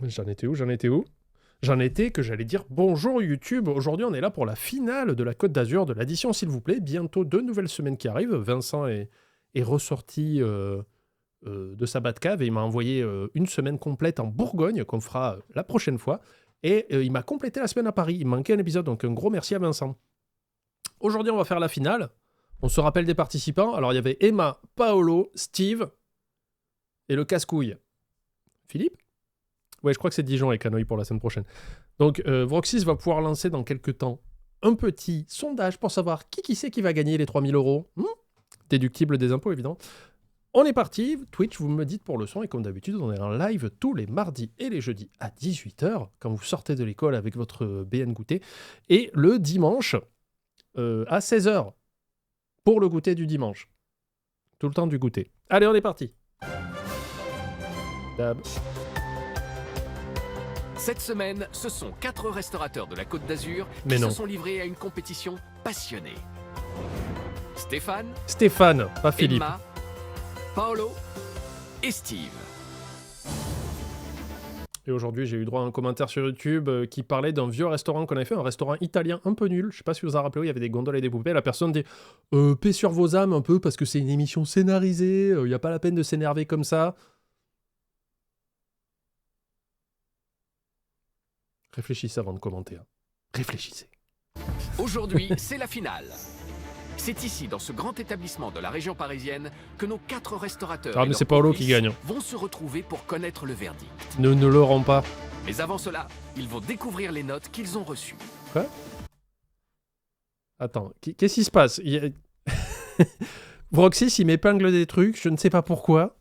J'en étais où? J'en étais que j'allais dire bonjour YouTube. Aujourd'hui, on est là pour la finale de la Côte d'Azur de l'addition, s'il vous plaît. Bientôt 2 nouvelles semaines qui arrivent. Vincent est ressorti de sa Batcave et il m'a envoyé une semaine complète en Bourgogne qu'on fera la prochaine fois. Et il m'a complété la semaine à Paris. Il manquait un épisode, donc un gros merci à Vincent. Aujourd'hui, on va faire la finale. On se rappelle des participants. Alors, il y avait Emma, Paolo, Steve et le casse-couille. Philippe ? Ouais, je crois que c'est Dijon et Canoë pour la semaine prochaine. Donc, Vroxys va pouvoir lancer dans quelques temps un petit sondage pour savoir qui c'est qui va gagner les 3000 €. Déductible des impôts, évidemment. On est parti. Twitch, vous me dites pour le son. Et comme d'habitude, on est en live tous les mardis et les jeudis à 18h, quand vous sortez de l'école avec votre BN goûter. Et le dimanche à 16h pour le goûter du dimanche. Tout le temps du goûter. Allez, on est parti. Dab. Cette semaine, ce sont 4 restaurateurs de la Côte d'Azur Mais qui non. se sont livrés à une compétition passionnée. Stéphane, pas Philippe. Emma, Paolo et Steve. Et aujourd'hui, j'ai eu droit à un commentaire sur YouTube qui parlait d'un vieux restaurant qu'on avait fait, un restaurant italien un peu nul. Je sais pas si vous vous en rappelez, il y avait des gondoles et des poupées. La personne dit paix sur vos âmes un peu parce que c'est une émission scénarisée, il n'y a pas la peine de s'énerver comme ça. Réfléchissez avant de commenter. Hein. Réfléchissez. Aujourd'hui, c'est la finale. C'est ici, dans ce grand établissement de la région parisienne, que nos 4 restaurateurs Ah, mais c'est Paolo qui gagne. vont se retrouver pour connaître le verdict. Ne l'auront pas. Mais avant cela, ils vont découvrir les notes qu'ils ont reçues. Quoi ? Attends, qu'est-ce qui se passe ? Vroxys, il m'épingle des trucs, je ne sais pas pourquoi.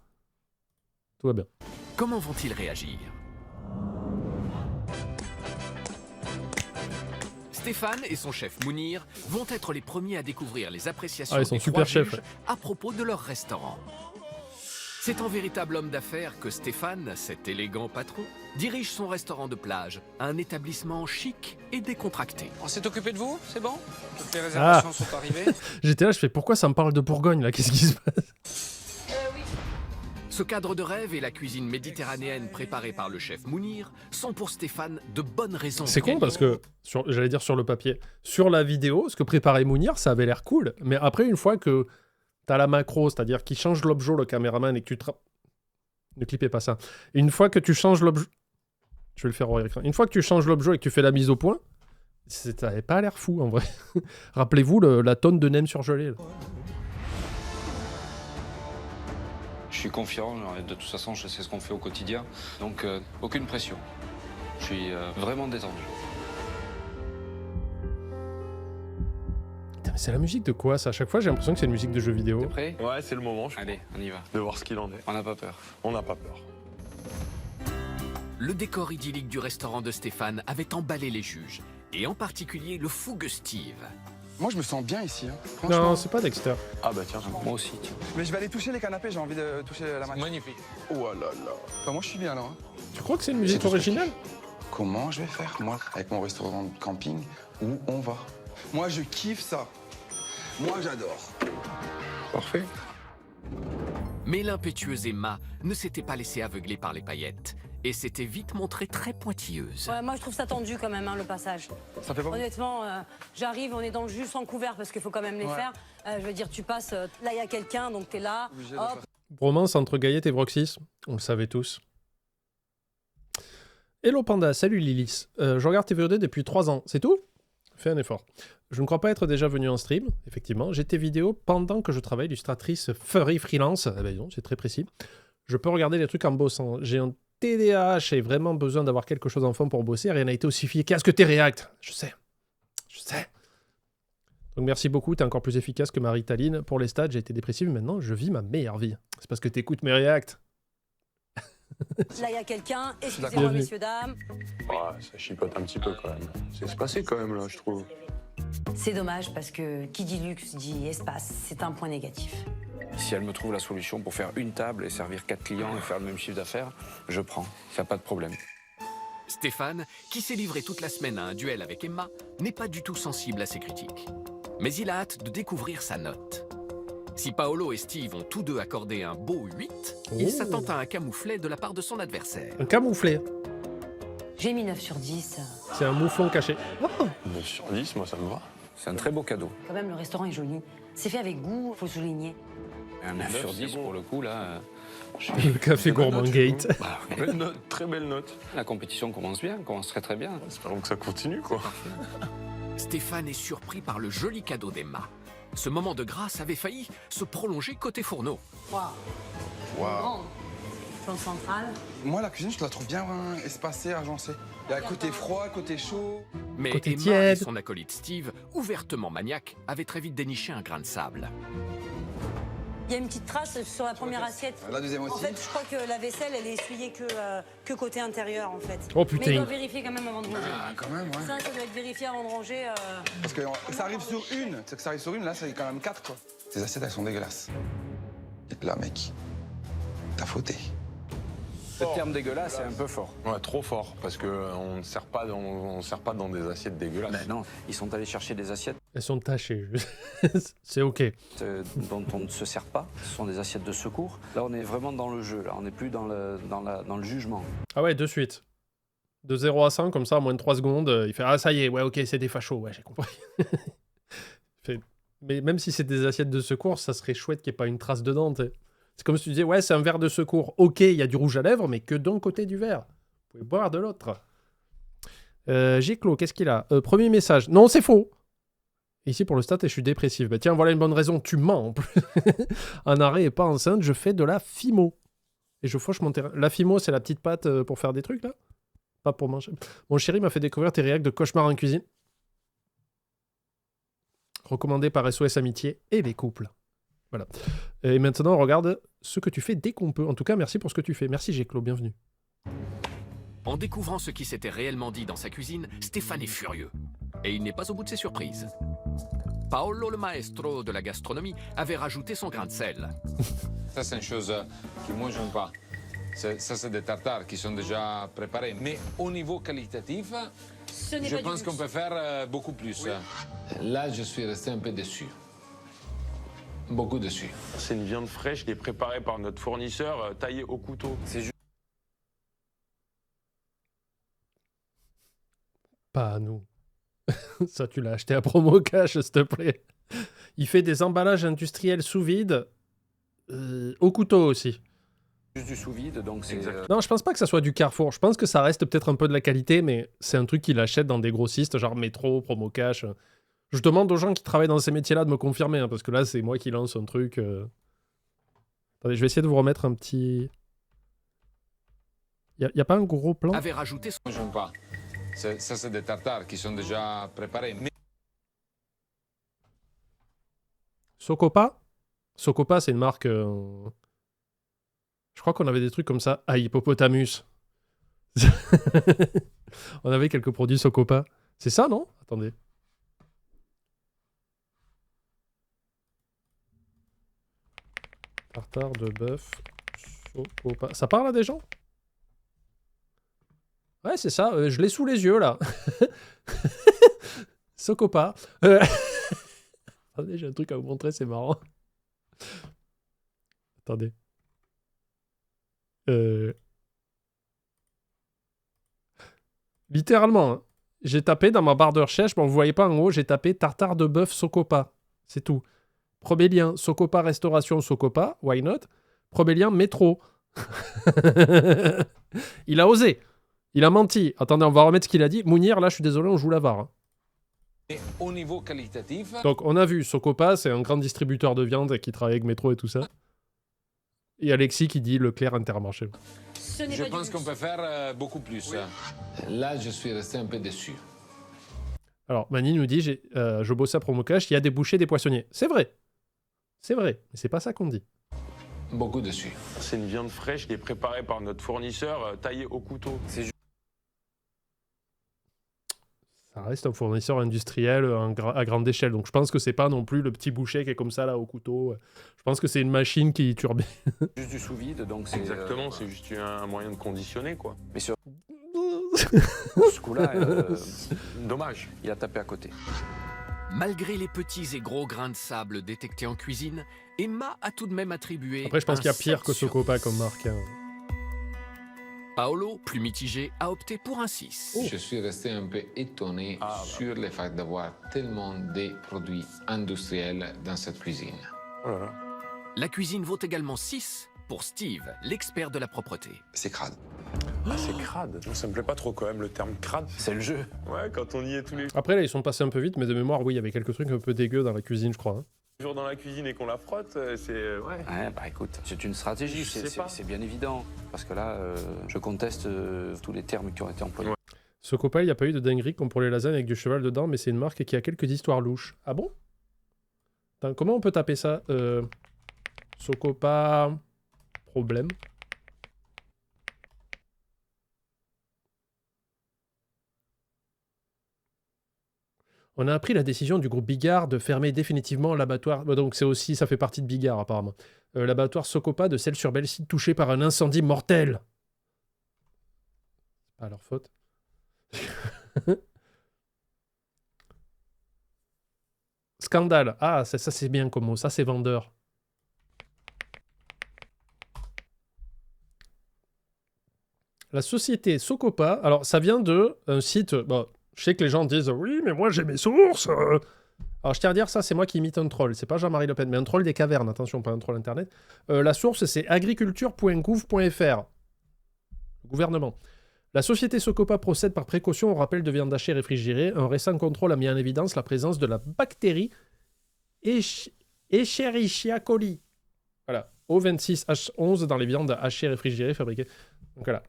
Tout va bien. Comment vont-ils réagir ? Stéphane et son chef Mounir vont être les premiers à découvrir les appréciations Ils sont des super 3 chefs. juges à propos de leur restaurant. C'est en véritable homme d'affaires que Stéphane, cet élégant patron, dirige son restaurant de plage, un établissement chic et décontracté. On s'est occupé de vous, c'est bon? Toutes les réservations sont arrivées. J'étais là, je fais pourquoi ça me parle de Bourgogne là ? Qu'est-ce qui se passe ? Ce cadre de rêve et la cuisine méditerranéenne préparée par le chef Mounir sont pour Stéphane de bonnes raisons. C'est con parce que, j'allais dire sur le papier, sur la vidéo, ce que préparait Mounir, ça avait l'air cool. Mais après, une fois que t'as la macro, c'est-à-dire qu'il change l'objet, le caméraman, et que tu ne clippez pas ça. Une fois que tu changes l'objet... Je vais le faire au écran. Une fois que tu changes l'objet et que tu fais la mise au point, ça n'avait pas l'air fou en vrai. Rappelez-vous la tonne de nems surgelés. Là. Je suis confiant, de toute façon je sais ce qu'on fait au quotidien, donc aucune pression. Je suis vraiment détendu. Putain, mais c'est la musique de quoi ça ? À chaque fois j'ai l'impression que c'est une musique de jeu vidéo. T'es prêt? Ouais, c'est le moment Allez, on y va. de voir ce qu'il en est. On n'a pas peur. On n'a pas peur. Le décor idyllique du restaurant de Stéphane avait emballé les juges, et en particulier le fougueux Steve. Moi, je me sens bien ici. Hein. Franchement. Non, c'est pas Dexter. Ah bah tiens. Moi aussi, tiens. Mais je vais aller toucher les canapés, j'ai envie de toucher la machine. Magnifique. Oh là là. Enfin, moi, je suis bien là. Hein. Tu crois que c'est une musique C'est tout ce que originale ? Comment je vais faire, moi, avec mon restaurant de camping, où on va? Moi, je kiffe ça. Moi, j'adore. Parfait. Mais l'impétueuse Emma ne s'était pas laissée aveugler par les paillettes et s'était vite montrée très pointilleuse. Ouais, moi je trouve ça tendu quand même, hein, le passage. Ça fait pas Honnêtement, j'arrive, on est dans le jus sans couvert parce qu'il faut quand même les Ouais. faire. Je veux dire, tu passes, là il y a quelqu'un, donc t'es là. obligé de Hop. faire. Romance entre Gaillette et Vroxys. On le savait tous. Hello Panda, salut Lilith. Je regarde tes VOD depuis 3 ans, c'est tout ? Fais un effort. Je ne crois pas être déjà venu en stream, effectivement. J'ai tes vidéos pendant que je travaille, illustratrice furry freelance. Ah ben non, c'est très précis. Je peux regarder les trucs en bossant. J'ai un TDAH et vraiment besoin d'avoir quelque chose en fond pour bosser. Rien n'a été aussi efficace que tes React. Je sais. Donc merci beaucoup, t'es encore plus efficace que ma Ritaline. Pour les stats, j'ai été dépressive, maintenant je vis ma meilleure vie. C'est parce que t'écoutes mes React. Là il y a quelqu'un, d'accord. excusez-moi messieurs, dames. Ouais, ça chipote un petit peu quand même. C'est se passer quand même là, je trouve. C'est dommage parce que qui dit luxe dit espace, c'est un point négatif. Si elle me trouve la solution pour faire une table et servir 4 clients et faire le même chiffre d'affaires, je prends. Il n'y a pas de problème. Stéphane, qui s'est livré toute la semaine à un duel avec Emma, n'est pas du tout sensible à ces critiques. Mais il a hâte de découvrir sa note. Si Paolo et Steve ont tous deux accordé un beau 8, il s'attend à un camouflet de la part de son adversaire. Un camouflet. J'ai mis 9 sur 10. C'est un mouflon caché. Oh 9 sur 10, moi ça me va. C'est un très beau cadeau. Quand même, le restaurant est joli. C'est fait avec goût, faut souligner. Un 9 sur 10 pour le coup, là. le café gourmand gate. Belle note, très belle note. La compétition commence bien, commence très très bien. Espérons que ça continue, quoi. Stéphane est surpris par le joli cadeau d'Emma. Ce moment de grâce avait failli se prolonger côté fourneau. Waouh. Waouh. Grande. Plan central. Moi, la cuisine, je la trouve bien espacée, agencée. Il y a côté froid, côté chaud. Mais Côté Emma tiède. et son acolyte Steve, ouvertement maniaque, avaient très vite déniché un grain de sable. Il y a une petite trace sur la première assiette. La deuxième aussi. En fait, je crois que la vaisselle, elle est essuyée que côté intérieur, en fait. Oh Mais il putain. doit vérifier quand même avant de ranger. Ah, quand même, ouais. Ça doit être vérifié avant de ranger. Parce que ça arrive sur une. C'est que ça arrive sur une, là, c'est quand même 4, quoi. Ces assiettes, elles sont dégueulasses. Et là, mec, t'as fauté. Le terme dégueulasse, c'est un peu fort. Ouais, trop fort, parce qu'on ne sert pas dans des assiettes dégueulasses. Mais non, ils sont allés chercher des assiettes Elles sont tachées. C'est ok. dont on ne se sert pas. Ce sont des assiettes de secours. Là, on est vraiment dans le jeu. Là, on n'est plus dans le jugement. Ah ouais, de suite. De 0 à 100, comme ça, en moins de 3 secondes, il fait ah ça y est, ouais ok, c'est des fachos, ouais j'ai compris. Mais même si c'est des assiettes de secours, ça serait chouette qu'il n'y ait pas une trace dedans, t'sais. C'est comme si tu disais, ouais, c'est un verre de secours. Ok, il y a du rouge à lèvres, mais que d'un côté du verre. Vous pouvez boire de l'autre. Giclo, qu'est-ce qu'il a Premier message. Non, c'est faux. Ici, pour le stat, et je suis dépressif. Bah tiens, voilà une bonne raison. Tu mens, en plus. En arrêt et pas enceinte, je fais de la fimo. Et je fauche mon terrain. La fimo, c'est la petite pâte pour faire des trucs, là Pas pour manger. Mon chéri m'a fait découvrir tes réacs de cauchemar en cuisine. Recommandé par SOS Amitié et les couples. Voilà. Et maintenant, on regarde ce que tu fais dès qu'on peut. En tout cas, merci pour ce que tu fais. Merci, Géclo, bienvenue. En découvrant ce qui s'était réellement dit dans sa cuisine, Stéphane est furieux. Et il n'est pas au bout de ses surprises. Paolo, le maestro de la gastronomie, avait rajouté son grain de sel. Ça, c'est une chose que moi, je n'aime pas. Ça, c'est des tartares qui sont déjà préparés. Mais au niveau qualitatif, je pense qu'on peut faire beaucoup plus. Là, je suis resté un peu déçu. Beaucoup déçu. C'est une viande fraîche qui est préparée par notre fournisseur, taillée au couteau. C'est juste Pas à nous. Ça, tu l'as acheté à promo cash, s'il te plaît. Il fait des emballages industriels sous vide, au couteau aussi. du sous-vide, donc c'est... Non, je pense pas que ça soit du Carrefour. Je pense que ça reste peut-être un peu de la qualité, mais c'est un truc qu'il achète dans des grossistes, genre Métro, Promo Cash. Je demande aux gens qui travaillent dans ces métiers-là de me confirmer, hein, parce que là, c'est moi qui lance un truc. Attendez, je vais essayer de vous remettre un petit... Y a pas un gros plan Avait rajouté son... Moi, je n'aime pas. Ça, c'est des tartares qui sont déjà préparés. Mais Socopa Socopa, c'est une marque... Je crois qu'on avait des trucs comme ça. Ah, Hippopotamus. On avait quelques produits Socopa. C'est ça, non? Attendez. Tartare de bœuf. Socopa. Ça parle à des gens? Ouais, c'est ça. Je l'ai sous les yeux, là. Socopa. Attendez, j'ai un truc à vous montrer, c'est marrant. Attendez. Littéralement, hein. J'ai tapé dans ma barre de recherche, bon, vous voyez pas en haut, j'ai tapé tartare de bœuf Socopa. C'est tout. Premier lien, Socopa Restauration Socopa, why not? Premier lien, métro. Il a osé. Il a menti. Attendez, on va remettre ce qu'il a dit. Mounir, là, je suis désolé, on joue la VAR. Hein. au niveau qualitatif... Donc, on a vu, Socopa, c'est un grand distributeur de viande qui travaille avec Métro et tout ça. Et Alexis qui dit Leclerc Intermarché. Je pense qu'on peut faire beaucoup plus. Oui. Là, je suis resté un peu déçu. Alors, Mani nous dit je bossais à Promocash, il y a des bouchers, des poissonniers. C'est vrai. C'est vrai. Mais c'est pas ça qu'on dit. Beaucoup déçu. C'est une viande fraîche qui est préparée par notre fournisseur, taillée au couteau. C'est Ça reste un fournisseur industriel à grande échelle. Donc, je pense que c'est pas non plus le petit boucher qui est comme ça, là, au couteau. Je pense que c'est une machine qui turbine. juste du sous-vide, donc c'est... Exactement, c'est juste un moyen de conditionner, quoi. Mais sur ce coup-là, Dommage. il a tapé à côté. Malgré les petits et gros grains de sable détectés en cuisine, Emma a tout de même attribué... Après, je pense un qu'il y a pire 7 que sur Socopa 10. comme marque. Hein. Paolo, plus mitigé, a opté pour un 6. Je suis resté un peu étonné sur le fait d'avoir tellement de produits industriels dans cette cuisine. Oh là là. La cuisine vaut également 6 pour Steve, l'expert de la propreté. C'est crade. Ah, c'est crade. Moi, ça me plaît pas trop quand même, le terme crade. C'est le jeu. Ouais, quand on y est tous les Après, là, ils sont passés un peu vite, mais de mémoire, oui, il y avait quelques trucs un peu dégueux dans la cuisine, je crois. Hein. jours dans la cuisine et qu'on la frotte, c'est... Ouais. Ouais, bah écoute, c'est une stratégie, Je sais pas. c'est bien évident. Parce que là, je conteste tous les termes qui ont été employés. Ouais. Ce copain, il n'y a pas eu de dinguerie comme pour les lasagnes avec du cheval dedans, mais c'est une marque qui a quelques histoires louches. Ah bon? Attends, comment on peut taper ça? Socopa... Problème. On a appris la décision du groupe Bigard de fermer définitivement l'abattoir. Donc c'est aussi, ça fait partie de Bigard apparemment. L'abattoir Socopa de Celles-sur-Belle-Site touché par un incendie mortel. C'est pas leur faute. Scandale. Ah, ça c'est bien comme mot. Ça c'est vendeur. La société Socopa. Alors ça vient de un site. Bon, je sais que les gens disent oui, mais moi j'ai mes sources. Alors je tiens à dire ça, c'est moi qui imite un troll. C'est pas Jean-Marie Le Pen, mais un troll des cavernes. Attention, pas un troll internet. La source c'est agriculture.gouv.fr. Gouvernement. La société Socopa procède par précaution au rappel de viande hachée réfrigérée. Un récent contrôle a mis en évidence la présence de la bactérie Escherichia coli. Voilà. O26H11 dans les viandes hachées réfrigérées fabriquées. Donc voilà.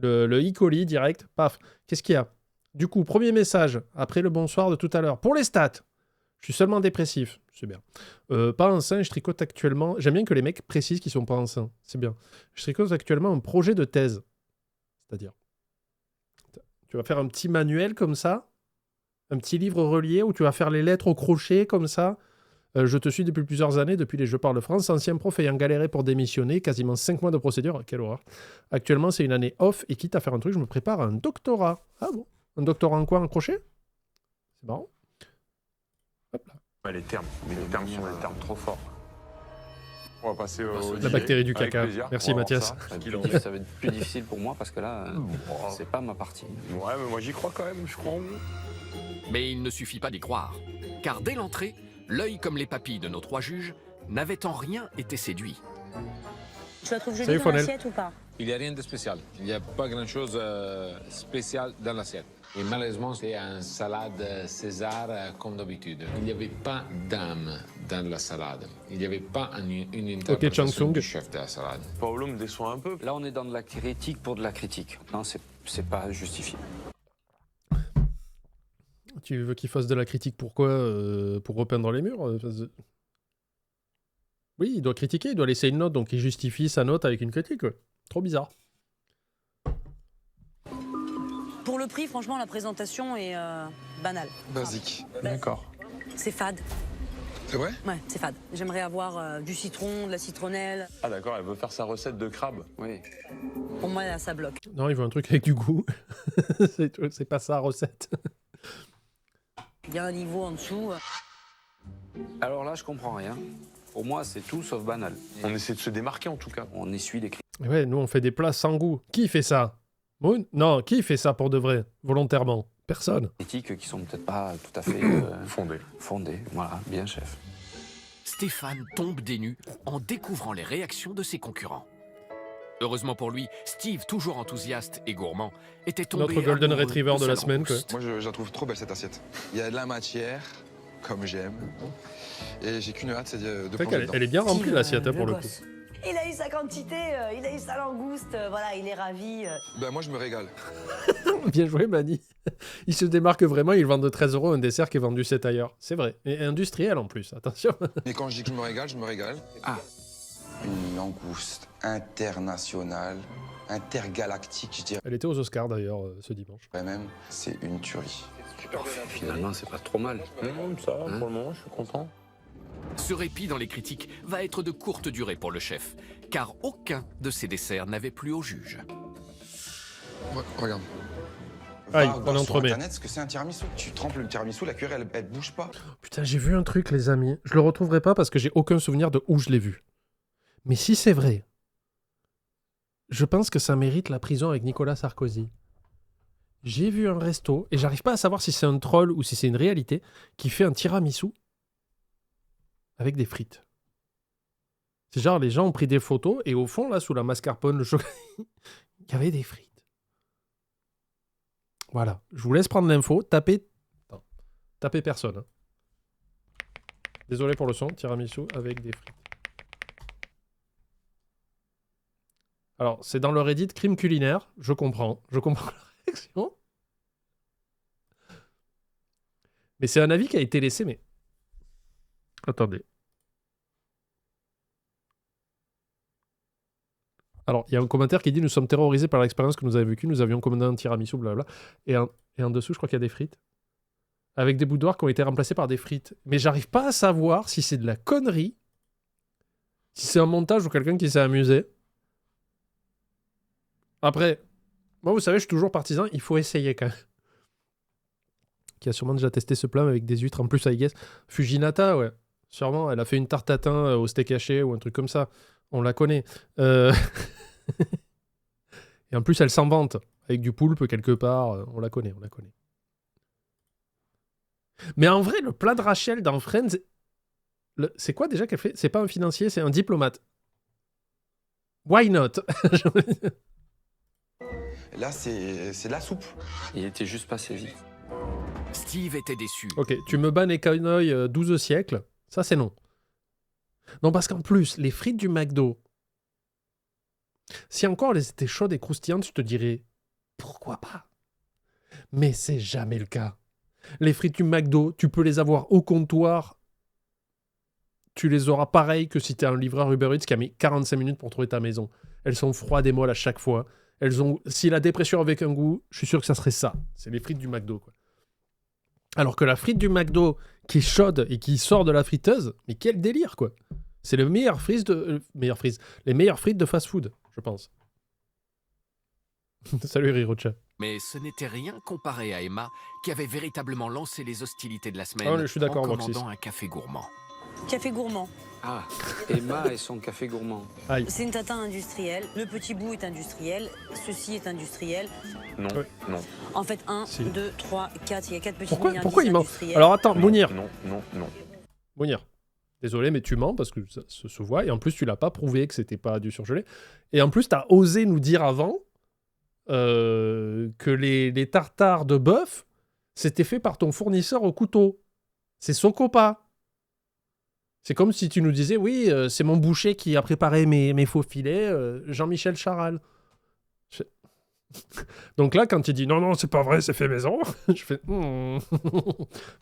Le E. coli direct. Paf. Qu'est-ce qu'il y a? Du coup, premier message, après le bonsoir de tout à l'heure. Pour les stats, je suis seulement dépressif. C'est bien. Pas enceint, je tricote actuellement... J'aime bien que les mecs précisent qu'ils sont pas enceints. C'est bien. Je tricote actuellement un projet de thèse. C'est-à-dire, tu vas faire un petit manuel comme ça, un petit livre relié où tu vas faire les lettres au crochet comme ça. Je te suis depuis plusieurs années, depuis les Jeux Parle France, ancien prof ayant galéré pour démissionner, quasiment 5 mois de procédure. Quelle horreur. Actuellement, c'est une année off et quitte à faire un truc, je me prépare à un doctorat. Ah bon? Un doctorat en quoi? En crochet? C'est marrant. Hop là. Ouais, les termes. Mais les termes sont des termes trop forts. On va passer au... La bactérie du Avec caca. plaisir. Merci On va voir Mathias. ça. Ça va être plus difficile pour moi parce que là, c'est pas ma partie. Ouais, mais moi j'y crois quand même, je crois en nous. Mais il ne suffit pas d'y croire, car dès l'entrée, l'œil comme les papilles de nos 3 juges n'avait en rien été séduit. Tu la trouves Salut, jolie dans Fonel. l'assiette ou pas? Il n'y a rien de spécial. Il n'y a pas grand-chose spécial dans l'assiette. Et malheureusement, c'est un salade César comme d'habitude. Il n'y avait pas d'âme dans la salade. Il n'y avait pas une interprétation Chansung. du chef de la salade. Paolo me déçoit un peu. Là, on est dans de la critique pour de la critique. Non, c'est pas justifié. Tu veux qu'il fasse de la critique pourquoi? Pour repeindre les murs? Oui, il doit critiquer, il doit laisser une note, donc il justifie sa note avec une critique. Ouais. Trop bizarre. Pour le prix, franchement, la présentation est banale. Basique. D'accord. C'est fade. C'est vrai? Ouais, c'est fade. J'aimerais avoir du citron, de la citronnelle. Ah d'accord, elle veut faire sa recette de crabe. Oui. Pour moi, là, ça bloque. Non, il veut un truc avec du goût. C'est pas sa recette. Il y a un niveau en dessous. Alors là, je comprends rien. Pour moi, c'est tout sauf banal. On essaie de se démarquer en tout cas. On essuie les Ouais, nous on fait des plats sans goût. Qui fait ça? Moon? Non, qui fait ça pour de vrai? Volontairement? Personne. critiques qui sont peut-être pas tout à fait Fondé. fondées. Voilà, bien chef. Stéphane tombe des nues en découvrant les réactions de ses concurrents. Heureusement pour lui, Steve, toujours enthousiaste et gourmand, était tombé Notre golden amoureux retriever de la sa semaine, quoi. langouste. Moi, je la trouve trop belle cette assiette. Il y a de la matière, comme j'aime. Et j'ai qu'une hâte, c'est de C'est vrai plonger qu'elle dedans. elle est bien remplie Steve, l'assiette, hein, le pour le coup. gosse. Il a eu sa quantité, il a eu sa langouste, voilà, il est ravi. Ben, moi, je me régale. Bien joué, Mani. Il se démarque vraiment, il vend de 13 € un dessert qui est vendu 7 ailleurs. C'est vrai. Et industriel en plus, attention. Mais quand je dis que je me régale. Ah. Une langouste internationale, intergalactique, je dirais Elle était aux Oscars d'ailleurs ce dimanche. même. C'est une tuerie. Finalement, c'est pas trop mal. Non, ça va, pour le moment, je suis content. Ce répit dans les critiques va être de courte durée pour le chef, car aucun de ses desserts n'avait plu au juge. Ouais, regarde. Aïe, Va on voir est sur entremets. Internet ce que c'est un tiramisu. Tu trempes le tiramisu, la cuillère, elle bouge pas. Putain, j'ai vu un truc, les amis. Je le retrouverai pas parce que j'ai aucun souvenir de où je l'ai vu. Mais si c'est vrai, je pense que ça mérite la prison avec Nicolas Sarkozy. J'ai vu un resto, et j'arrive pas à savoir si c'est un troll ou si c'est une réalité, qui fait un tiramisu avec des frites. C'est genre, les gens ont pris des photos, et au fond, là, sous la mascarpone, le chocolat, il y avait des frites. Voilà, je vous laisse prendre l'info, tapez personne. Hein. Désolé pour le son, tiramisu avec des frites. Alors, c'est dans le Reddit crime culinaire, je comprends la réaction. Mais c'est un avis qui a été laissé, mais... Attendez. Alors, il y a un commentaire qui dit « Nous sommes terrorisés par l'expérience que nous avons vécue, nous avions commandé un tiramisu, blablabla. » Et en dessous, je crois qu'il y a des frites. Avec des boudoirs qui ont été remplacés par des frites. Mais j'arrive pas à savoir si c'est de la connerie, si c'est un montage ou quelqu'un qui s'est amusé. Après, moi, vous savez, je suis toujours partisan, il faut essayer quand même. Qui a sûrement déjà testé ce plat avec des huîtres en plus, I guess. Fujinata, ouais. Sûrement, elle a fait une tarte tatin au steak haché ou un truc comme ça. On la connaît. Et en plus, elle s'en vante. Avec du poulpe quelque part. On la connaît. Mais en vrai, le plat de Rachel dans Friends, c'est quoi déjà qu'elle fait? C'est pas un financier, c'est un diplomate. Why not? Là, c'est de la soupe. Il était juste passé vite. Steve était déçu. Ok, tu me bannes Econoy 12 siècles. Ça, c'est non. Non, parce qu'en plus, les frites du McDo, si encore elles étaient chaudes et croustillantes, je te dirais pourquoi pas. Mais c'est jamais le cas. Les frites du McDo, tu peux les avoir au comptoir. Tu les auras pareil que si tu es un livreur Uber Eats qui a mis 45 minutes pour trouver ta maison. Elles sont froides et molles à chaque fois. Si la dépression avec un goût, je suis sûr que ça serait ça. C'est les frites du McDo, quoi. Alors que la frite du McDo qui est chaude et qui sort de la friteuse, mais quel délire, quoi. C'est les meilleures frites de fast-food, je pense. Salut Rirocha. Mais ce n'était rien comparé à Emma, qui avait véritablement lancé les hostilités de la semaine Ah, je suis d'accord, en Roxy. commandant un café gourmand. Café gourmand. Ah, Emma et son café gourmand. Aïe. C'est une tatin industrielle. Le petit bout est industriel. Ceci est industriel. Non, Ouais. non, En fait, 1, Si. 2, 3, 4. Il y a 4 petits Pourquoi il ment? industriels. Alors attends, non, Mounir. non, non, non. Mounir. Désolé, mais tu mens parce que ça se voit. Et en plus, tu l'as pas prouvé que c'était pas du surgelé. Et en plus, tu as osé nous dire avant que les tartares de bœuf, c'était fait par ton fournisseur au couteau. C'est Socopa. C'est comme si tu nous disais, oui, c'est mon boucher qui a préparé mes faux filets, Jean-Michel Charal. Donc là, quand tu dis, non, c'est pas vrai, c'est fait maison, je fais,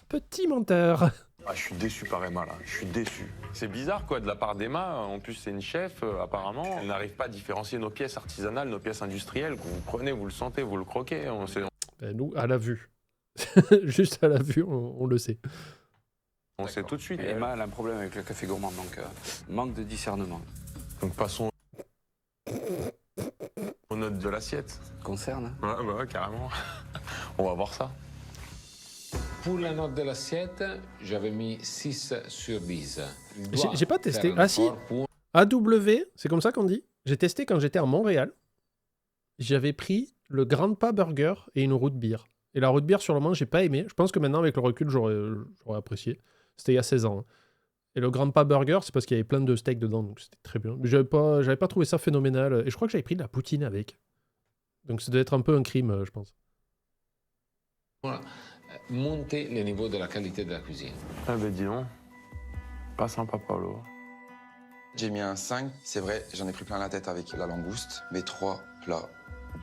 petit menteur. Ah, je suis déçu par Emma, là. Je suis déçu. C'est bizarre, quoi, de la part d'Emma. En plus, c'est une chef, apparemment. Elle n'arrive pas à différencier nos pièces artisanales, nos pièces industrielles. Que vous prenez, vous le sentez, vous le croquez. Ben, nous, à la vue. Juste à la vue, on le sait. On sait tout de suite. Emma, elle a un problème avec le café gourmand, donc manque de discernement. Donc, passons aux notes de l'assiette. Concerne, hein? Ouais, bah ouais, carrément. On va voir ça. Pour la note de l'assiette, j'avais mis 6 sur 10. J'ai pas testé. Faire un Ah si, effort pour- AW, c'est comme ça qu'on dit. J'ai testé quand j'étais à Montréal. J'avais pris le Grandpa Burger et une root beer. Et la root beer, sur le moment, j'ai pas aimé. Je pense que maintenant, avec le recul, j'aurais apprécié. C'était il y a 16 ans. Hein. Et le Grandpa Burger, c'est parce qu'il y avait plein de steaks dedans, donc c'était très bien. Mais j'avais pas trouvé ça phénoménal. Et je crois que j'avais pris de la poutine avec. Donc ça doit être un peu un crime, je pense. Voilà. Monter le niveau de la qualité de la cuisine. Ah, ben dis donc. Pas sympa, Paolo. J'ai mis un 5. C'est vrai, j'en ai pris plein la tête avec la langouste. Mais 3 plats,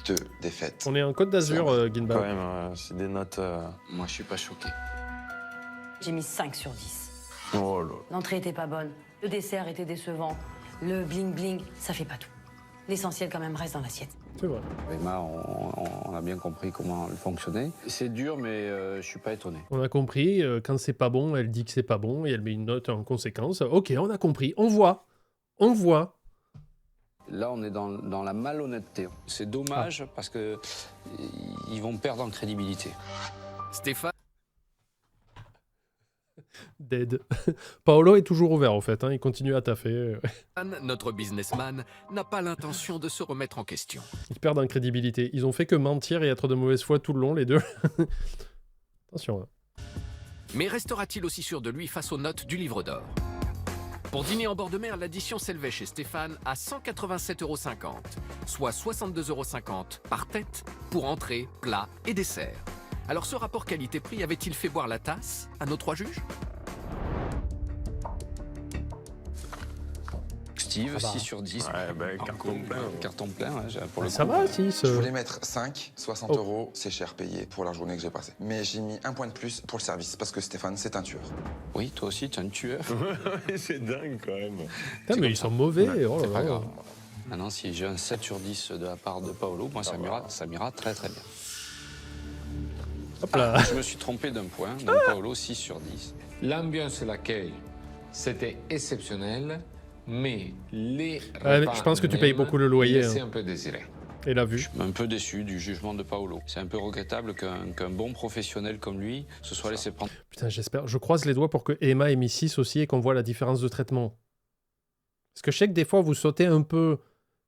2 défaites. On est en Côte d'Azur, Quand Guinba. même, c'est des notes. Moi, je suis pas choqué. J'ai mis 5 sur 10. Oh là. L'entrée était pas bonne. Le dessert était décevant. Le bling-bling, ça fait pas tout. L'essentiel, quand même, reste dans l'assiette. C'est vrai. Emma, on a bien compris comment elle fonctionnait. C'est dur, mais je suis pas étonné. On a compris, quand c'est pas bon, elle dit que c'est pas bon et elle met une note en conséquence. Ok, on a compris. On voit. Là, on est dans la malhonnêteté. C'est dommage parce que ils vont perdre en crédibilité. Stéphane Dead. Paolo est toujours ouvert, en fait. Hein. Il continue à taffer. Stéphane, notre businessman, n'a pas l'intention de se remettre en question. Ils perdent en crédibilité. Ils ont fait que mentir et être de mauvaise foi tout le long, les deux. Attention. Hein. Mais restera-t-il aussi sûr de lui face aux notes du livre d'or? Pour dîner en bord de mer, l'addition s'élevait chez Stéphane à 187,50 €, soit 62,50 € par tête pour entrée, plat et dessert. Alors ce rapport qualité-prix avait-il fait boire la tasse à nos 3 juges? Steve, Ah bah. 6 sur 10. Ouais, ben, carton plein. Carton plein, ouais, pour le Ça coup. va, si. Je voulais mettre 5, 60 Oh. €, c'est cher payé pour la journée que j'ai passée. Mais j'ai mis un point de plus pour le service, parce que Stéphane, c'est un tueur. Oui, toi aussi, tu es un tueur. C'est dingue quand même. Putain, mais ils sont mauvais. Ouais, oh là c'est pas là. grave. Maintenant, si j'ai un 7 sur 10 de la part de Paolo, moi, ça m'ira très très bien. Hop là. Je me suis trompé d'un point, donc Paolo, 6 sur 10. L'ambiance et l'accueil, c'était exceptionnel, mais les Ouais, mais repas je pense que tu payes même beaucoup le loyer, laissaient hein. un peu désirer. Et la Je vue. suis un peu déçu du jugement de Paolo. C'est un peu regrettable qu'un bon professionnel comme lui se soit laissé prendre. Putain, j'espère. Je croise les doigts pour que Emma ait mis 6 aussi et qu'on voit la différence de traitement. Parce que je sais que des fois, vous sautez un peu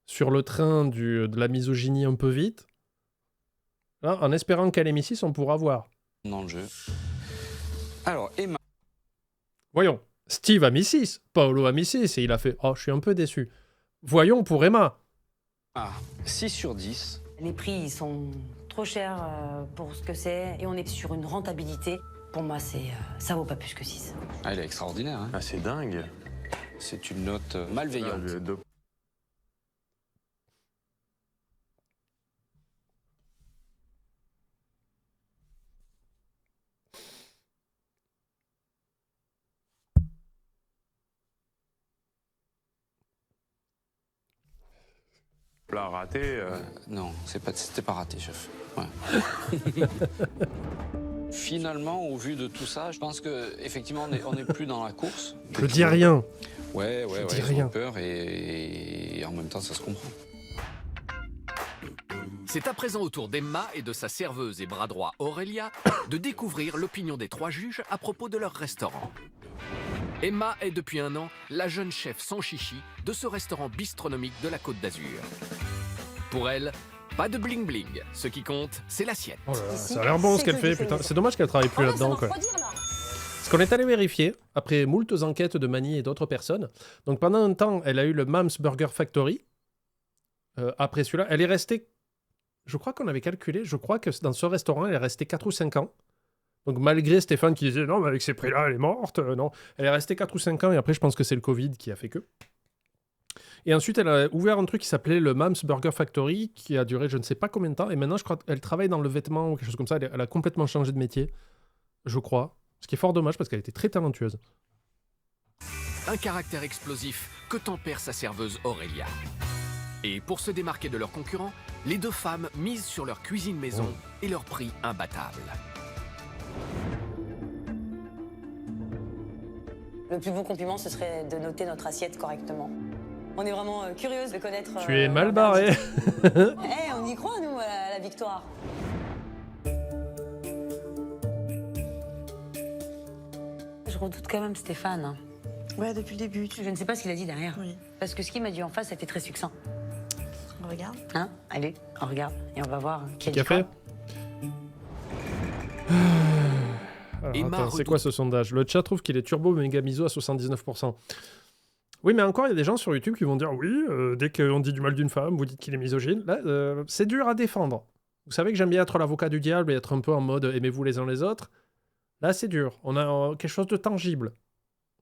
sur le train de la misogynie un peu vite. Là, en espérant qu'elle ait mis 6, on pourra voir. Dans le jeu. Alors, Emma. Voyons. Steve a mis 6. Paolo a mis 6 et il a fait « Oh, je suis un peu déçu. » Voyons pour Emma. 6 sur 10. Les prix, ils sont trop chers pour ce que c'est. Et on est sur une rentabilité. Pour moi, ça vaut pas plus que 6. Ah, elle est extraordinaire. Hein. Ah, c'est dingue. C'est une note malveillante. Plat raté. Non, c'était pas raté, chef. Ouais. Finalement, au vu de tout ça, je pense qu'effectivement, on n'est plus dans la course. Je dis rien. Ouais, dis ils rien. ont peur et en même temps, ça se comprend. C'est à présent au tour d'Emma et de sa serveuse et bras droit Aurélia de découvrir l'opinion des 3 juges à propos de leur restaurant. Emma est depuis 1 an la jeune chef sans chichi de ce restaurant bistronomique de la Côte d'Azur. Pour elle, pas de bling bling. Ce qui compte, c'est l'assiette. Oh là là, ça a l'air bon ce qu'elle fait, putain. C'est dommage qu'elle travaille plus là-dedans, quoi. Parce qu'on est allé vérifier, après moultes enquêtes de Mani et d'autres personnes. Donc pendant un temps, elle a eu le Mams Burger Factory. Après celui-là, elle est restée... Je crois qu'on avait calculé, je crois que dans ce restaurant, elle est restée 4 ou 5 ans. Donc malgré Stéphane qui disait « Non, mais avec ces prix-là, elle est morte. » Non, elle est restée 4 ou 5 ans et après, je pense que c'est le Covid qui a fait que... Et ensuite, elle a ouvert un truc qui s'appelait le Mams Burger Factory, qui a duré je ne sais pas combien de temps. Et maintenant, je crois qu'elle travaille dans le vêtement ou quelque chose comme ça. Elle a complètement changé de métier, je crois. Ce qui est fort dommage parce qu'elle était très talentueuse. Un caractère explosif que tempère sa serveuse Aurélia. Et pour se démarquer de leurs concurrents, les 2 femmes misent sur leur cuisine maison et leur prix imbattable. Le plus beau compliment, ce serait de noter notre assiette correctement. On est vraiment curieuse de connaître... Tu es mal barré. On y croit, nous, à la victoire. Je redoute quand même Stéphane. Hein. Ouais, depuis le début. Je ne sais pas ce qu'il a dit derrière. Oui. Parce que ce qu'il m'a dit en face, c'était très succinct. On regarde. Hein? Allez, on regarde et on va voir qui a Qui a dit quoi. fait Alors, Emma attends, c'est redoute- quoi ce sondage? Le chat trouve qu'il est turbo méga miso à 79%. Oui, mais encore, il y a des gens sur YouTube qui vont dire oui, dès qu'on dit du mal d'une femme, vous dites qu'il est misogyne. Là, c'est dur à défendre. Vous savez que j'aime bien être l'avocat du diable et être un peu en mode aimez-vous les uns les autres. Là, c'est dur. On a quelque chose de tangible.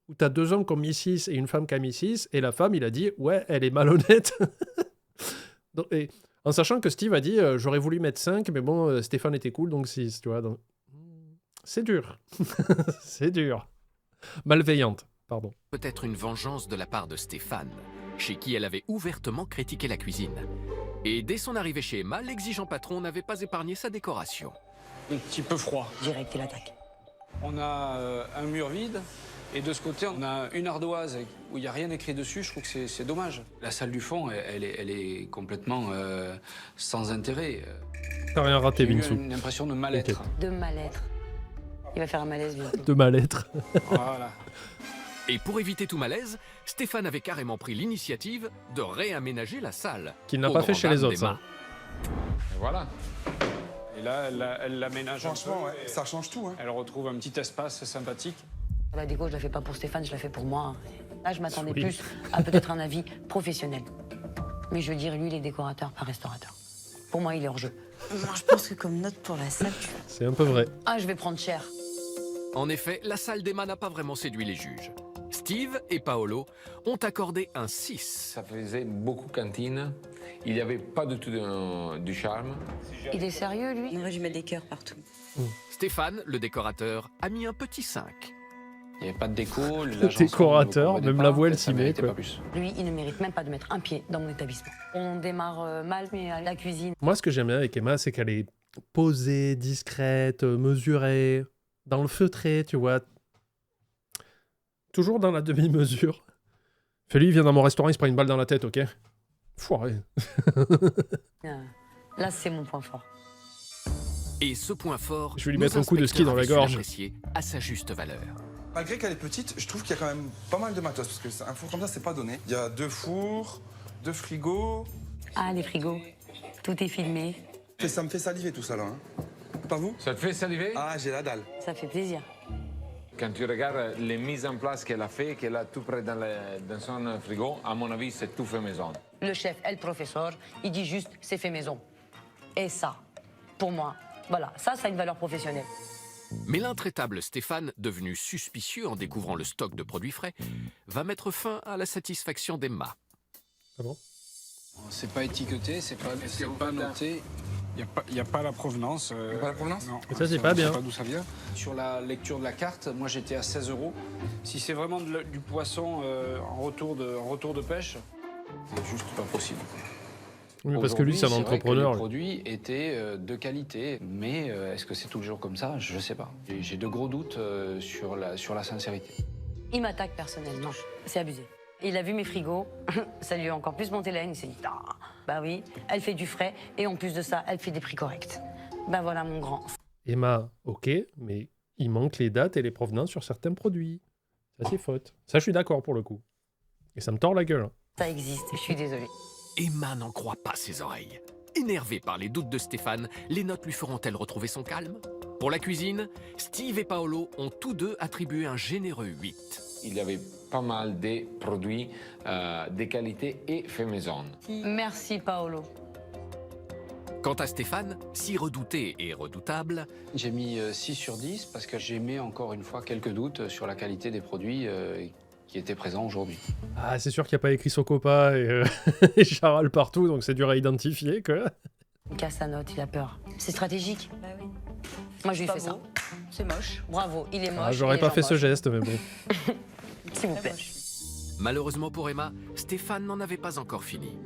Où t'as 2 hommes qui ont mis 6 et une femme qui a mis 6, et la femme, il a dit ouais, elle est malhonnête. Donc, et, en sachant que Steve a dit j'aurais voulu mettre 5, mais bon, Stéphane était cool, donc 6, tu vois. Donc... C'est dur. C'est dur. Malveillante, pardon. Peut-être une vengeance de la part de Stéphane, chez qui elle avait ouvertement critiqué la cuisine. Et dès son arrivée chez Emma, l'exigeant patron n'avait pas épargné sa décoration. Un petit peu froid. Direct, il attaque. On a un mur vide et de ce côté, on a une ardoise où il n'y a rien écrit dessus. Je trouve que c'est dommage. La salle du fond, elle est complètement sans intérêt. T'as rien raté, J'ai eu Vinsou. une impression de mal-être. De mal-être. Il va faire un malaise bientôt. De mal-être. Voilà. Et pour éviter tout malaise, Stéphane avait carrément pris l'initiative de réaménager la salle. Qu'il n'a Au pas fait grand chez les dam autres, d'Emma. ça. Et voilà. Et là, elle l'aménage un peu. Franchement, ouais, ça change tout. Hein. Elle retrouve un petit espace sympathique. La déco, je la fais pas pour Stéphane, je la fais pour moi. Là, je m'attendais Oui. plus à peut-être un avis professionnel. Mais je veux dire, lui, il est décorateur, pas restaurateur. Pour moi, il est hors jeu. Moi, je pense que comme note pour la salle, tu... C'est un peu vrai. Ah, je vais prendre cher. En effet, la salle d'Emma n'a pas vraiment séduit les juges. Steve et Paolo ont accordé un 6. Ça faisait beaucoup cantine. Il n'y avait pas du tout du charme. Il est sérieux, lui? On aurait dû mettre des cœurs partout. Stéphane, le décorateur, a mis un petit 5. Il n'y avait pas de déco. Décorateur, même la voix, elle s'y met, quoi. Pas plus. Lui, il ne mérite même pas de mettre un pied dans mon établissement. On démarre mal, mais à la cuisine. Moi, ce que j'aime bien avec Emma, c'est qu'elle est posée, discrète, mesurée, dans le feutré, tu vois. Toujours dans la demi-mesure. Fais-lui, il vient dans mon restaurant, il se prend une balle dans la tête, ok? Foiré. Là, c'est mon point fort. Et ce point fort, Je vais lui nos mettre un coup de ski dans la inspecteurs gorge. avaient su l'apprécier à sa juste valeur. Malgré qu'elle est petite, je trouve qu'il y a quand même pas mal de matos. Parce que un four comme ça, c'est pas donné. Il y a 2 fours, 2 frigos. Ah, les frigos. Tout est filmé. Et ça me fait saliver tout ça là. Hein. Pas vous? Ça te fait saliver? Ah, j'ai la dalle. Ça fait plaisir. Quand tu regardes les mises en place qu'elle a fait, qu'elle a tout près dans son frigo, à mon avis, c'est tout fait maison. Le chef et le professeur, il dit juste c'est fait maison. Et ça, pour moi, voilà, ça a une valeur professionnelle. Mais l'intraitable Stéphane, devenu suspicieux en découvrant le stock de produits frais, va mettre fin à la satisfaction d'Emma. Ah bon? C'est pas étiqueté, c'est pas noté. Il n'y a pas la provenance. Pas la provenance? Non. Et ça, c'est pas bien. Je sais pas d'où ça vient. Sur la lecture de la carte, moi j'étais à 16 €. Si c'est vraiment du poisson en retour de pêche, c'est juste pas possible. Oui, parce que lui, c'est un Aujourd'hui, vrai que entrepreneur. les produits étaient de qualité, mais est-ce que c'est tous les jours comme ça? Je sais pas. J'ai de gros doutes sur la sincérité. Il m'attaque personnellement. C'est abusé. Il a vu mes frigos, ça lui a encore plus monté la haine. Il s'est dit, ah, bah oui, elle fait du frais, et en plus de ça, elle fait des prix corrects. Ben voilà mon grand. Emma, ok, mais il manque les dates et les provenances sur certains produits. Ça, c'est faute. Ça, je suis d'accord pour le coup. Et ça me tord la gueule. Hein. Ça existe, je suis désolée. Emma n'en croit pas ses oreilles. Énervée par les doutes de Stéphane, les notes lui feront-elles retrouver son calme? Pour la cuisine, Steve et Paolo ont tous deux attribué un généreux 8. Il y avait pas mal de produits de qualité et fait maison. Merci Paolo. Quant à Stéphane, si redouté et redoutable, J'ai mis 6 sur 10 parce que j'émets encore une fois quelques doutes sur la qualité des produits qui étaient présents aujourd'hui. Ah, c'est sûr qu'il n'y a pas écrit Socopa et, et Charal partout, donc c'est dur à identifier, quoi. Il casse sa note, il a peur. C'est stratégique. Bah oui. Moi, je lui Pas fais ça. beau. C'est moche. Bravo, il est moche. Ah, j'aurais il est pas fait ce moche. geste, mais bon. S'il vous Très plaît. moche. malheureusement pour Emma, Stéphane n'en avait pas encore fini.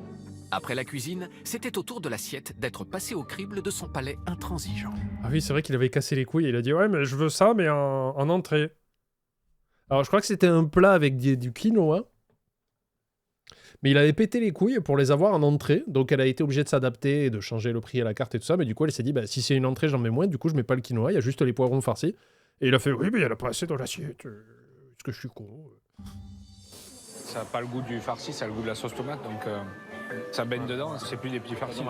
Après la cuisine, c'était au tour de l'assiette d'être passé au crible de son palais intransigeant. Ah oui, c'est vrai qu'il avait cassé les couilles. Il a dit, ouais, mais je veux ça, mais en entrée. Alors, je crois que c'était un plat avec du quinoa. Mais il avait pété les couilles pour les avoir en entrée. Donc, elle a été obligée de s'adapter et de changer le prix à la carte et tout ça. Mais du coup, elle s'est dit, bah, si c'est une entrée, j'en mets moins. Du coup, je mets pas le quinoa. Il y a juste les poivrons farcis. Et il a fait, oui, mais il y en a pas assez dans l'assiette. Est-ce que je suis con? Ça n'a pas le goût du farci, ça a le goût de la sauce tomate, donc ça baigne dedans, c'est plus des petits farcis.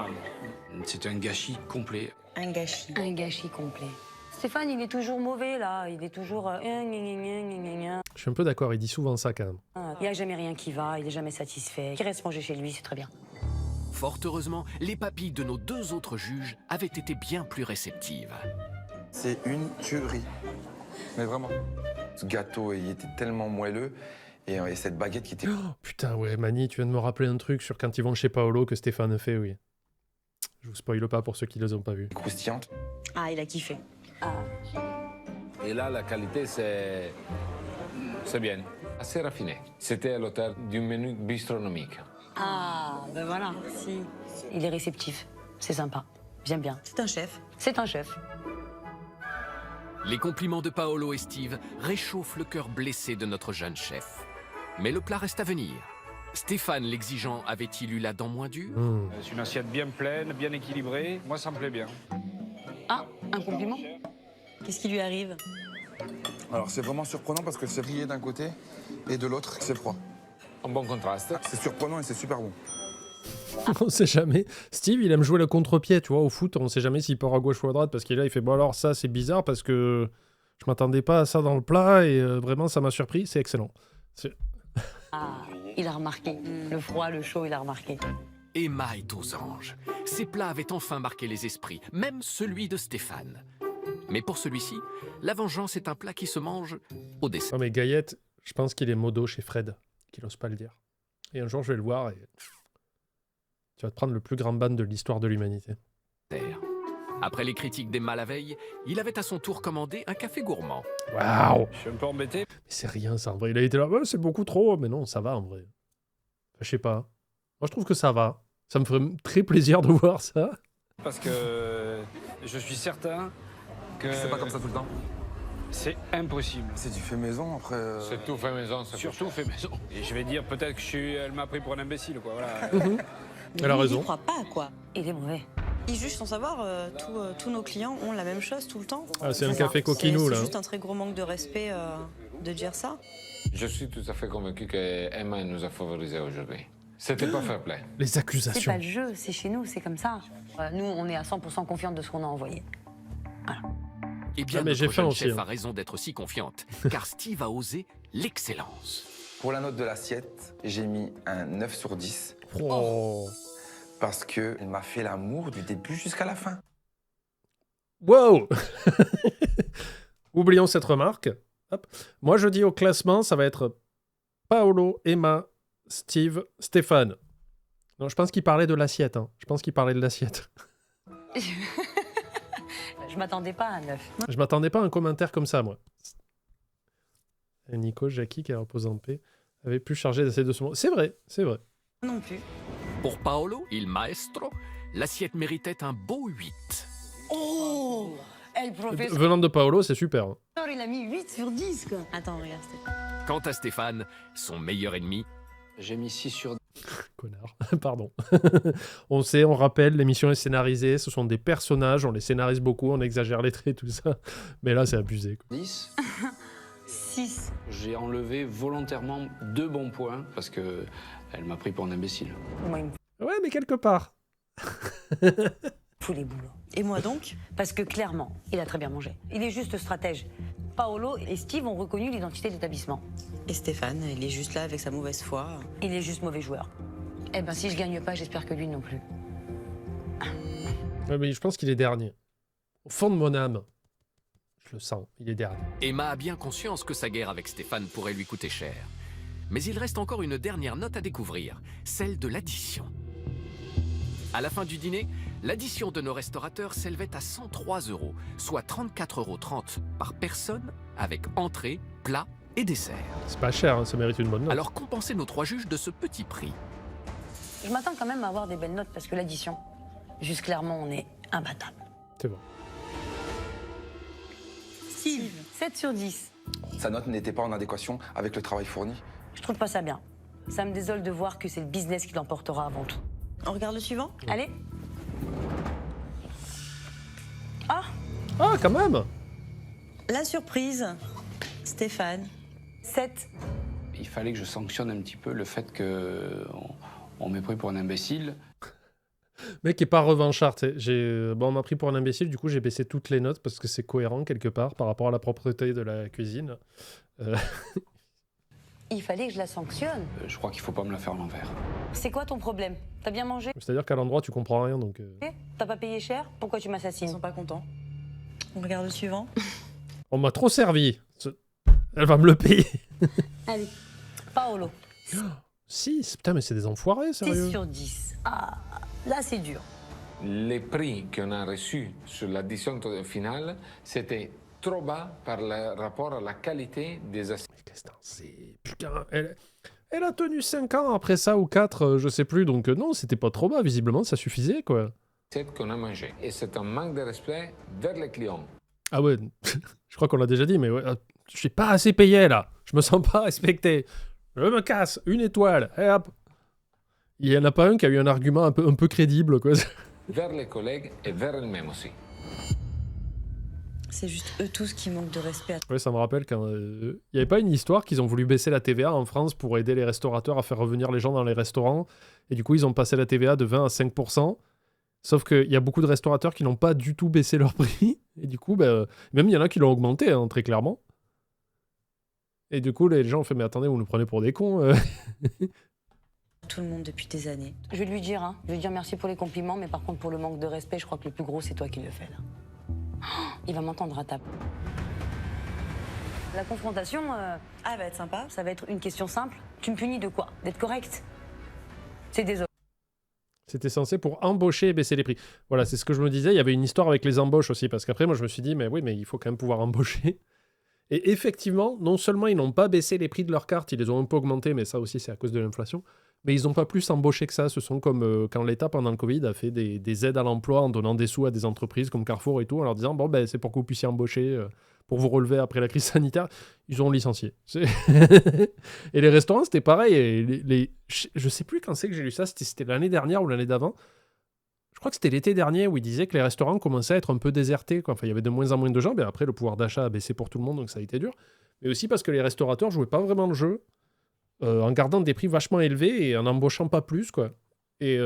C'est un gâchis complet. Un gâchis. Un gâchis complet. Stéphane, il est toujours mauvais, là. Il est toujours... Je suis un peu d'accord. Il dit souvent ça, quand même. Il n'y a jamais rien qui va, il n'est jamais satisfait. Qu'il reste manger chez lui, c'est très bien. Fort heureusement, les papilles de nos deux autres juges avaient été bien plus réceptives. C'est une tuerie. Mais vraiment. Ce gâteau, il était tellement moelleux. Et cette baguette qui était... Oh, putain, ouais, Mani, tu viens de me rappeler un truc sur quand ils vont chez Paolo que Stéphane fait, oui. Je vous spoile pas pour ceux qui les ont pas vus. croustillante. Ah, il a kiffé. Et là, la qualité, c'est bien. Assez raffiné. C'était à l'auteur du menu bistronomique. Ah, ben voilà. Si. Il est réceptif. C'est sympa. J'aime bien. C'est un chef. C'est un chef. Les compliments de Paolo et Steve réchauffent le cœur blessé de notre jeune chef. Mais le plat reste à venir. Stéphane l'exigeant avait-il eu la dent moins dure? C'est une assiette bien pleine, bien équilibrée. Moi, ça me plaît bien. Ah, un compliment? Qu'est-ce qui lui arrive? Alors c'est vraiment surprenant parce que c'est rillé d'un côté et de l'autre c'est froid. Un bon contraste. C'est surprenant et c'est super bon. On sait jamais. Steve, il aime jouer le contre-pied, tu vois, au foot. On sait jamais s'il part à gauche ou à droite parce qu'il est là, il fait bon alors ça c'est bizarre parce que je m'attendais pas à ça dans le plat et vraiment ça m'a surpris. C'est excellent. Ah, il a remarqué. Le froid, le chaud, il a remarqué. Emma est aux anges. Ces plats avaient enfin marqué les esprits, même celui de Stéphane. Mais pour celui-ci, la vengeance est un plat qui se mange au dessert. Non mais Gaillette, je pense qu'il est modo chez Fred, qu'il n'ose pas le dire. Et un jour je vais le voir et tu vas te prendre le plus grand ban de l'histoire de l'humanité. Après les critiques d'Emma la veille, il avait à son tour commandé un café gourmand. Waouh! Je suis un peu embêté. Mais c'est rien ça en vrai. Il a été là, ouais, c'est beaucoup trop, mais non, ça va en vrai. Enfin, je sais pas. Moi je trouve que ça va. Ça me ferait très plaisir de voir ça. Parce que je suis certain que C'est pas comme ça tout le temps. c'est impossible. C'est du fait maison après. C'est tout fait maison, c'est Surtout fait maison. Et je vais dire peut-être que elle m'a pris pour un imbécile, quoi. Voilà. Elle a raison. Il croit pas, quoi. Il est mauvais. Il juge sans savoir, tous nos clients ont la même chose tout le temps. Ah, c'est un ça. café coquinou là. C'est juste un très gros manque de respect de dire ça. Je suis tout à fait convaincu que Emma nous a favorisés aujourd'hui. C'était pas fair play. Les C'est accusations. pas le jeu, c'est chez nous, c'est comme ça. Nous, on est à 100% confiante de ce qu'on a envoyé. Eh bien, Ah, mais j'ai notre faim jeune aussi, chef hein. a raison d'être si confiante, car Steve a osé l'excellence. Pour la note de l'assiette, j'ai mis un 9 sur 10 Oh. parce qu'elle m'a fait l'amour du début jusqu'à la fin. Wow. Oublions cette remarque. Hop. Moi, je dis au classement, ça va être Paolo, Emma, Steve, Stéphane. Non, je pense qu'il parlait de l'assiette. Hein. Je pense qu'il parlait de l'assiette. Je m'attendais pas à 9. Je m'attendais pas à un commentaire comme ça, moi. Et Nico, Jackie, qui repose en paix, avait pu charger d'essayer de se montrer. C'est vrai, c'est vrai. Non plus. Pour Paolo, il maestro, l'assiette méritait un beau 8. Oh, El professeur, Venant de Paolo, c'est super. Hein. il a mis 8 sur 10, quoi. Attends, regarde, Stéphane. Quant à Stéphane, son meilleur ennemi, J'ai mis 6 sur 10. Connard, pardon. On sait, on rappelle, l'émission est scénarisée, ce sont des personnages, on les scénarise beaucoup, on exagère les traits, tout ça. Mais là, c'est abusé. Quoi. 10. 6. J'ai enlevé volontairement 2 bons points parce que elle m'a pris pour un imbécile. Moi, il me Ouais, mais quelque part. fout les boulots. Et moi donc? Parce que clairement, il a très bien mangé. Il est juste stratège. Paolo et Steve ont reconnu l'identité de l'établissement. Et Stéphane, il est juste là avec sa mauvaise foi. Il est juste mauvais joueur. Eh ben, si je gagne pas, j'espère que lui non plus. Ouais, mais je pense qu'il est dernier. Au fond de mon âme, je le sens, il est dernier. Emma a bien conscience que sa guerre avec Stéphane pourrait lui coûter cher. Mais il reste encore une dernière note à découvrir, celle de l'addition. À la fin du dîner, l'addition de nos restaurateurs s'élevait à 103 €, soit 34,30 € par personne, avec entrée, plat et dessert. C'est pas cher, hein, ça mérite une bonne note. Alors compensez nos 3 juges de ce petit prix. Je m'attends quand même à avoir des belles notes parce que l'addition, juste clairement, on est imbattable. C'est bon. Steve, 7 sur 10. Sa note n'était pas en adéquation avec le travail fourni. Je trouve pas ça bien. Ça me désole de voir que c'est le business qui l'emportera avant tout. On regarde le suivant? Allez. Ah, Ah, quand même. La surprise, Stéphane. 7. Il fallait que je sanctionne un petit peu le fait que on m'ait pris pour un imbécile. Mec est pas revanchard. Bon, on m'a pris pour un imbécile, du coup j'ai baissé toutes les notes parce que c'est cohérent quelque part par rapport à la propreté de la cuisine. Il fallait que je la sanctionne. Je crois qu'il faut pas me la faire à l'envers. C'est quoi ton problème? T'as bien mangé? C'est-à-dire qu'à l'endroit tu comprends rien donc. T'as pas payé cher? Pourquoi tu Ils m'assassines? sont pas contents. On regarde le suivant. On m'a trop servi. Elle va me le payer. Allez. Paolo, 6, putain mais c'est des enfoirés 6 sérieux. sur 10. Ah, là c'est dur. Les prix qu'on a reçus sur l'addition finale, c'était trop bas par le rapport à la qualité des assiettes Mais qu'est-ce que c'est? Putain, elle a tenu 5 ans après ça ou 4, je sais plus, donc non, c'était pas trop bas, visiblement ça suffisait quoi. qu'on a mangées. Et c'est un manque de respect vers les clients. Ah ouais, je crois qu'on l'a déjà dit, mais ouais, je suis pas assez payé là, je me sens pas respecté. Je me casse, 1 étoile, et hop. Il y en a pas un qui a eu un argument un peu crédible quoi. Vers les collègues et vers elles-mêmes aussi. C'est juste eux tous qui manquent de respect. Ouais, ça me rappelle quand il n'y avait pas une histoire qu'ils ont voulu baisser la TVA en France pour aider les restaurateurs à faire revenir les gens dans les restaurants. Et du coup, ils ont passé la TVA de 20 à 5%. Sauf qu'il y a beaucoup de restaurateurs qui n'ont pas du tout baissé leur prix. Et du coup, même il y en a qui l'ont augmenté, hein, très clairement. Et du coup, les gens ont fait « Mais attendez, vous nous prenez pour des cons ?» Tout le monde depuis des années. Je vais lui dire, hein. Je vais lui dire merci pour les compliments, mais par contre, pour le manque de respect, je crois que le plus gros, c'est toi qui le fais, là. Oh, il va m'entendre à table. La confrontation, elle va être sympa. ça va être une question simple. Tu me punis de quoi? D'être correct? C'est désolé. C'était censé pour embaucher et baisser les prix. Voilà, c'est ce que je me disais. Il y avait une histoire avec les embauches aussi, parce qu'après, moi, je me suis dit, mais oui, mais il faut quand même pouvoir embaucher. Et effectivement, non seulement ils n'ont pas baissé les prix de leurs cartes, ils les ont un peu augmentés, mais ça aussi, c'est à cause de l'inflation. Mais ils n'ont pas plus embauché que ça. Ce sont comme quand l'État, pendant le Covid, a fait des aides à l'emploi en donnant des sous à des entreprises comme Carrefour et tout, en leur disant, bon, ben, c'est pour que vous puissiez embaucher, pour vous relever après la crise sanitaire. Ils ont licencié. Et les restaurants, c'était pareil. Et je sais plus quand c'est que j'ai lu ça, c'était l'année dernière ou l'année d'avant. Je crois que c'était l'été dernier où ils disaient que les restaurants commençaient à être un peu désertés, quoi. Enfin, il y avait de moins en moins de gens, mais après, le pouvoir d'achat a baissé pour tout le monde, donc ça a été dur. Mais aussi parce que les restaurateurs jouaient pas vraiment le jeu, en gardant des prix vachement élevés et en embauchant pas plus, quoi. Et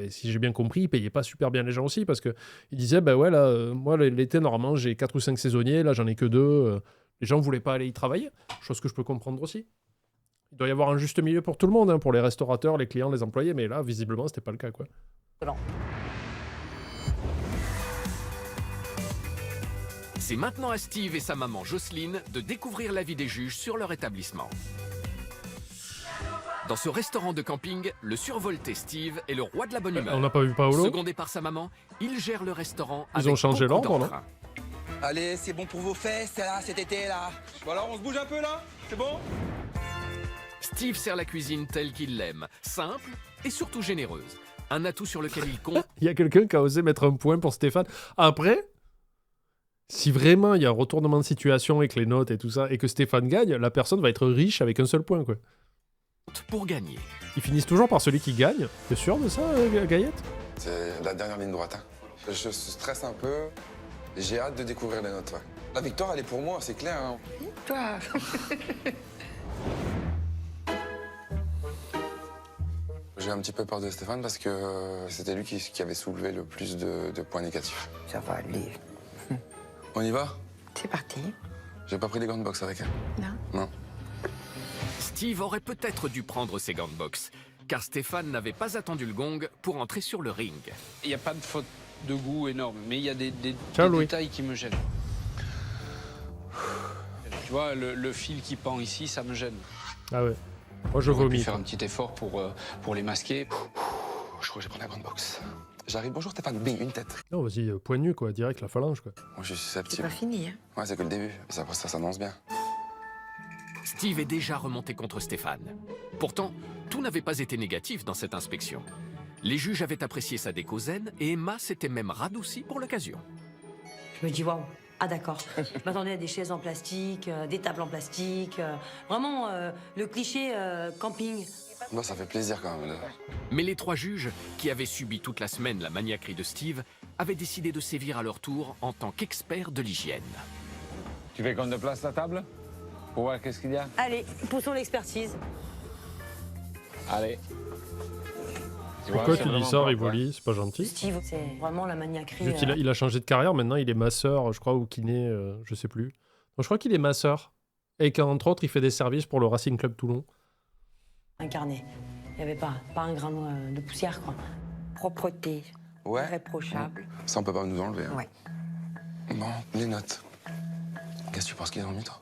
si j'ai bien compris, ils payaient pas super bien les gens aussi, parce qu'ils disaient, ben ouais, là, moi, l'été, normalement, j'ai 4 ou 5 saisonniers, là, j'en ai que 2. Les gens voulaient pas aller y travailler, chose que je peux comprendre aussi. Il doit y avoir un juste milieu pour tout le monde, hein, pour les restaurateurs, les clients, les employés, mais là, visiblement, c'était pas le cas, quoi. C'est maintenant à Steve et sa maman Jocelyne de découvrir l'avis des juges sur leur établissement. Dans ce restaurant de camping, le survolté Steve est le roi de la bonne humeur. On n'a pas vu Paolo. Secondé par sa maman, il gère le restaurant Ils avec ont changé beaucoup l'ordre, non? d'entrain. Allez, c'est bon pour vos fesses, là, cet été, là. Bon alors, on se bouge un peu, là? C'est bon? Steve sert la cuisine telle qu'il l'aime, simple et surtout généreuse. Un atout sur lequel il compte. Il y a quelqu'un qui a osé mettre un point pour Stéphane. Après, si vraiment il y a un retournement de situation avec les notes et tout ça, et que Stéphane gagne, la personne va être riche avec un seul point, quoi. Pour gagner. Ils finissent toujours par celui qui gagne. T'es sûr de ça, Gaillette? C'est la dernière ligne droite. Hein. Je stresse un peu. J'ai hâte de découvrir les notes. Ouais. La victoire, elle est pour moi, c'est clair. Hein. Toi. J'ai un petit peu peur de Stéphane parce que c'était lui qui avait soulevé le plus de points négatifs. Ça va aller. On y va? C'est parti. J'ai pas pris les gants de boxe avec elle. Non. Non. Steve aurait peut-être dû prendre ses gants de boxe, car Stéphane n'avait pas attendu le gong pour entrer sur le ring. Il n'y a pas de faute de goût énorme, mais il y a des Louis. détails qui me gênent. Tu vois, le fil qui pend ici, ça me gêne. Ah ouais. Moi, je J'aurais pu vomis. faire un petit effort pour les masquer. Je crois que j'ai pris la grande boxe. J'arrive, bonjour Stéphane, bing, une tête. Non, vas-y, point nu, quoi. Direct, la phalange, quoi. Moi, je suis C'est susceptible. pas fini, hein. Ouais, c'est que le début. Mais après ça s'annonce bien. Steve est déjà remonté contre Stéphane. Pourtant, tout n'avait pas été négatif dans cette inspection. Les juges avaient apprécié sa déco zen et Emma s'était même radoucie pour l'occasion. Je me dis, waouh. Ah d'accord. Je m'attendais à des chaises en plastique, des tables en plastique. Vraiment, le cliché camping. Bah, ça fait plaisir quand même. Mais les 3 juges, qui avaient subi toute la semaine la maniaquerie de Steve, avaient décidé de sévir à leur tour en tant qu'experts de l'hygiène. Tu veux qu'on déplace la table? Pour voir qu'est-ce qu'il y a? Allez, poussons l'expertise. Allez. Tu vois, Pourquoi c'est tu dis vraiment ça, propre, Rivoli? C'est pas gentil. Steve, c'est vraiment la maniaquerie. Juste, il a changé de carrière. Maintenant, il est masseur, je crois, ou kiné, je sais plus. Non, je crois qu'il est masseur. Et qu'entre autres, il fait des services pour le Racing Club Toulon. Incarné. Il n'y avait pas un grain de poussière, quoi. Propreté. Ouais. Irréprochable. Ça, on peut pas nous enlever. Hein. Ouais. Bon, les notes. Qu'est-ce que tu penses qu'il est dans le mur?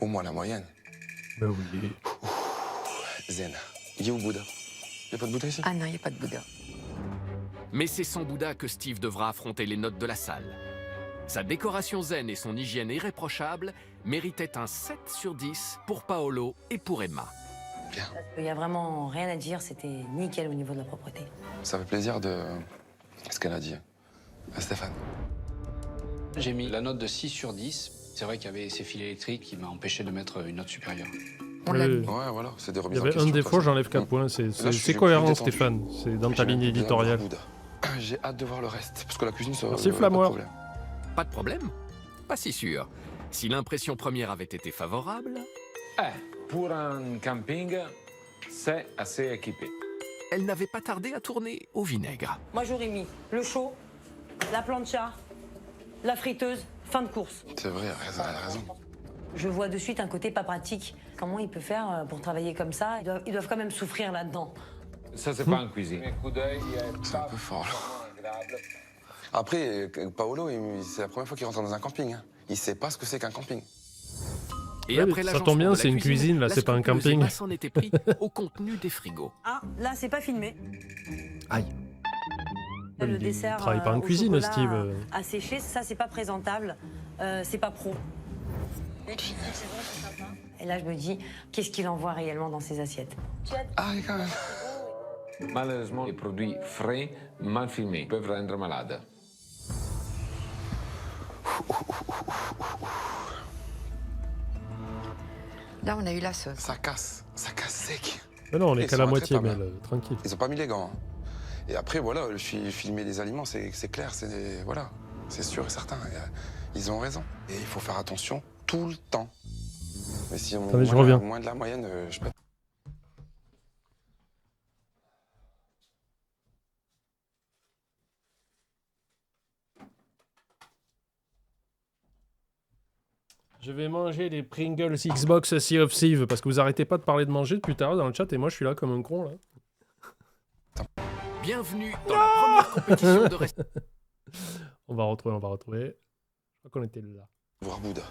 Au moins la moyenne. Ben oui. Zen. Il est où Bouddha? Y'a pas de Bouddha ici? Ah non, il n'y a pas de Bouddha. Mais c'est sans Bouddha que Steve devra affronter les notes de la salle. Sa décoration zen et son hygiène irréprochable méritaient un 7 sur 10 pour Paolo et pour Emma. Bien. Il n'y a vraiment rien à dire, c'était nickel au niveau de la propreté. Ça fait plaisir de... ce qu'elle a dit. Stéphane. J'ai mis la note de 6 sur 10. C'est vrai qu'il y avait ces fils électriques qui m'ont empêché de mettre une note supérieure. On l'a Oui. mis. Ouais, voilà, c'est des Il remises y en avait question. un de toute défaut, façon. j'enlève 4 points. Là, je C'est suis cohérent, plus détendu. Stéphane. C'est dans ta J'ai ligne bien éditoriale. voir Bouddha. J'ai hâte de voir le reste, parce que la cuisine, ça Merci, pas de Flamoir. problème. Pas de problème. Pas si sûr. Si l'impression première avait été favorable, Pour un camping, c'est assez équipé. elle n'avait pas tardé à tourner au vinaigre. Moi, j'aurais mis le chaud, la plancha, la friteuse, fin de course. C'est vrai, elle a raison. Je vois de suite un côté pas pratique. Comment il peut faire pour travailler comme ça? Ils doivent quand même souffrir là-dedans. Ça, c'est pas en cuisine. C'est un peu fort, là. Après, Paolo, c'est la première fois qu'il rentre dans un camping. Hein. Il sait pas ce que c'est qu'un camping. Et Ouais, après ça l'agencement tombe bien, de la c'est une cuisine, là, la c'est pas un scrupuleuse camping. Emma s'en était pris au contenu des frigos. Ah, là, c'est pas filmé. Aïe. Le Il dessert travaille pas en au cuisine, chocolat, Steve. à sécher, ça, c'est pas présentable. C'est pas pro. Et là, je me dis, qu'est-ce qu'il envoie réellement dans ses assiettes? Ah, quand même. Malheureusement, les produits frais, mal filmés, peuvent rendre malade. Là, on a eu la sauce. Ça casse sec. Mais non, on est Ils qu'à la sont moitié, mais intraitables. tranquille. Ils ont pas mis les gants. Hein. Et après, voilà, filmer les aliments, c'est clair, voilà, c'est sûr et certain. Ils ont raison. Et il faut faire attention tout le temps. Mais si on Attendez, je reviens. moins de la moyenne, je peux. Je vais manger les Pringles Xbox Sea of Thieves parce que vous arrêtez pas de parler de manger depuis tout à l'heure dans le chat et moi je suis là comme un con là. Bienvenue dans la première compétition de restaurant. On va retrouver. Je crois qu'on était là. Voir Bouddha.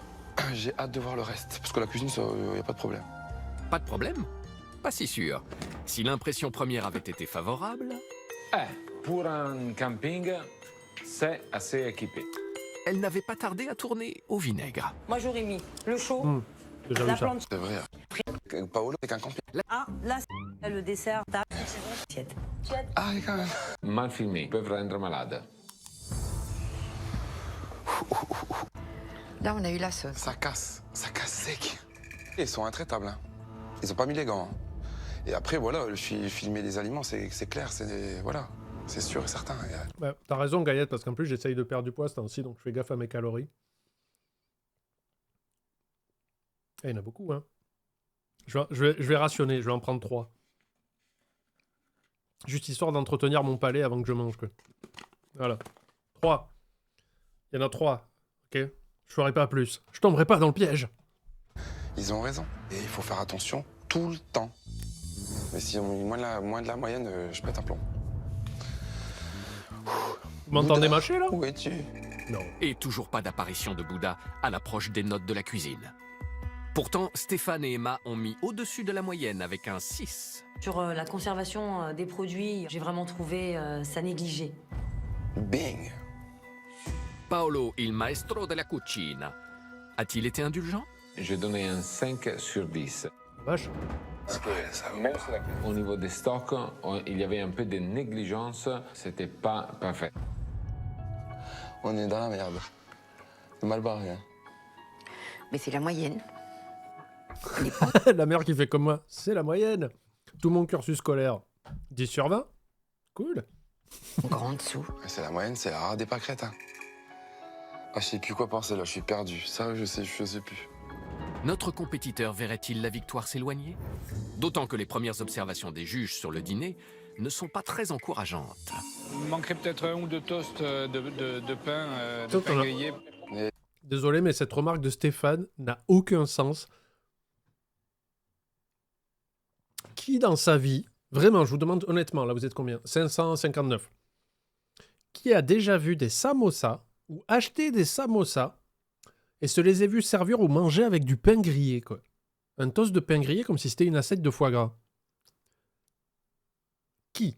J'ai hâte de voir le reste, parce que la cuisine, il n'y a pas de problème. Pas de problème. Pas si sûr. Si l'impression première avait été favorable, Pour un camping, c'est assez équipé. elle n'avait pas tardé à tourner au vinaigre. Moi, j'aurais mis le chaud, Déjà la vu ça. plancha. C'est vrai. Paolo, c'est qu'un camping. Ah, là, c'est le dessert, assiette. Ah, quand même. Mal filmés, peuvent rendre malade. Là, on a eu la sauce. Ça casse sec. Ils sont intraitables. Hein. Ils ont pas mis les gants. Hein. Et après, voilà, filmer les aliments, c'est clair, voilà, c'est sûr et certain. Ouais, t'as raison Gaillette parce qu'en plus j'essaye de perdre du poids ce temps-ci donc je fais gaffe à mes calories. Et il y en a beaucoup hein. Je vais rationner, je vais en prendre 3. Juste histoire d'entretenir mon palais avant que je mange quoi. Voilà. 3. Il y en a 3. Ok. Je ferai pas plus. Je tomberai pas dans le piège. Ils ont raison. Et il faut faire attention tout le temps. Mais si on moins de la moyenne, je pète un plomb. Vous m'entendez mâcher là? Où es-tu? Non. Et toujours pas d'apparition de Bouddha à l'approche des notes de la cuisine. Pourtant, Stéphane et Emma ont mis au-dessus de la moyenne avec un 6. Sur la conservation des produits, j'ai vraiment trouvé ça négligé. Bing. Paolo, il maestro della cucina, a-t-il été indulgent? J'ai donné un 5 sur 10. Vache. Au niveau des stocks, il y avait un peu de négligence, c'était pas parfait. On est dans la merde. C'est mal barré. Hein. Mais c'est la moyenne. La mère qui fait comme moi. C'est la moyenne. Tout mon cursus scolaire. 10 sur 20. Cool. Encore en dessous. C'est la moyenne, c'est la rare des pâquerettes. Hein. Ah, je sais plus quoi penser là, je suis perdu. Ça, je sais plus. Notre compétiteur verrait-il la victoire s'éloigner? D'autant que les premières observations des juges sur le dîner ne sont pas très encourageantes. Il manquerait peut-être un ou deux toasts de pain, de Top, pain on a- grillé. Désolé, mais cette remarque de Stéphane n'a aucun sens. Qui dans sa vie, vraiment, je vous demande honnêtement, là vous êtes combien? 559. Qui a déjà vu des samosas ou acheté des samosas et se les a vus servir ou manger avec du pain grillé, quoi? Un toast de pain grillé comme si c'était une assiette de foie gras. Qui?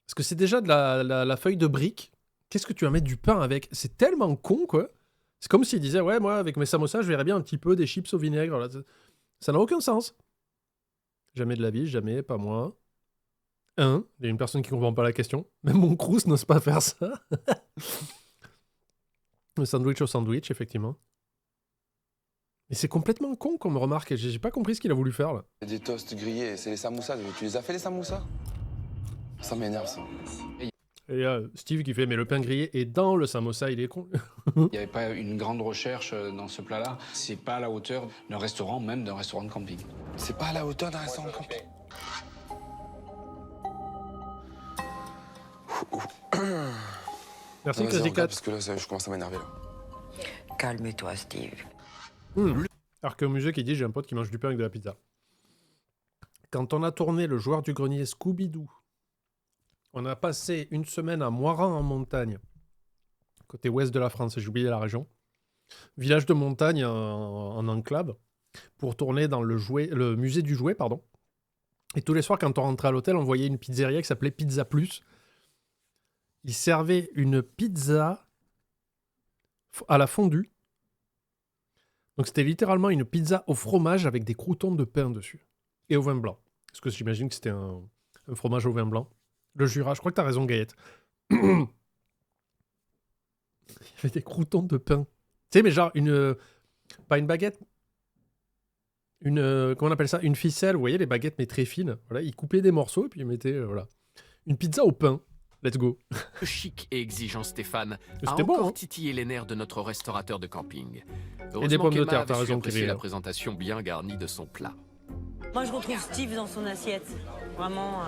Parce que c'est déjà de la feuille de brique. Qu'est-ce que tu vas mettre du pain avec? C'est tellement con, quoi. C'est comme s'il disait, ouais, moi, avec mes samosas, je verrais bien un petit peu des chips au vinaigre. Là. Ça n'a aucun sens. Jamais de la vie, jamais, pas moi. Il y a une personne qui comprend pas la question. Même mon crous n'ose pas faire ça. Le sandwich au sandwich, effectivement. Mais c'est complètement con comme remarque. J'ai pas compris ce qu'il a voulu faire, là. Des toasts grillés, c'est les samoussas. Tu les as fait les samoussas? Ça m'énerve ça. Et Steve qui fait, mais le pain grillé est dans le samosa, il est con. Il n'y avait pas une grande recherche dans ce plat-là. C'est pas à la hauteur d'un restaurant, même d'un restaurant de camping. C'est pas à la hauteur d'un restaurant de camping. Merci, Vas-y, Crazy regarde, Cat. parce que là, je commence à m'énerver, là. Calme-toi, Steve. Alors qu'au musée qui dit, j'ai un pote qui mange du pain avec de la pizza. Quand on a tourné Le Joueur du Grenier Scooby-Doo, on a passé une semaine à Moiran en montagne, côté ouest de la France, j'ai oublié la région. Village de montagne en enclave, pour tourner dans le musée du jouet, pardon. Et tous les soirs, quand on rentrait à l'hôtel, on voyait une pizzeria qui s'appelait Pizza Plus. Ils servaient une pizza à la fondue. Donc c'était littéralement une pizza au fromage avec des croûtons de pain dessus. Et au vin blanc. Parce que j'imagine que c'était un fromage au vin blanc. Le Jura, je crois que t'as raison, Gaëtte. Il y avait des croûtons de pain. Tu sais, mais genre pas une baguette. Comment on appelle ça? Une ficelle, vous voyez, les baguettes, mais très fines. Voilà, ils coupaient des morceaux et puis ils mettaient, voilà. Une pizza au pain. Let's go. Le chic et exigeant Stéphane a C'était encore bon, hein. titillé les nerfs de notre restaurateur de camping. Et des pommes de qu'Emma terre, avait t'as su raison, apprécier Kevin. la présentation bien garnie de son plat. Moi, je retrouve Steve dans son assiette. Vraiment,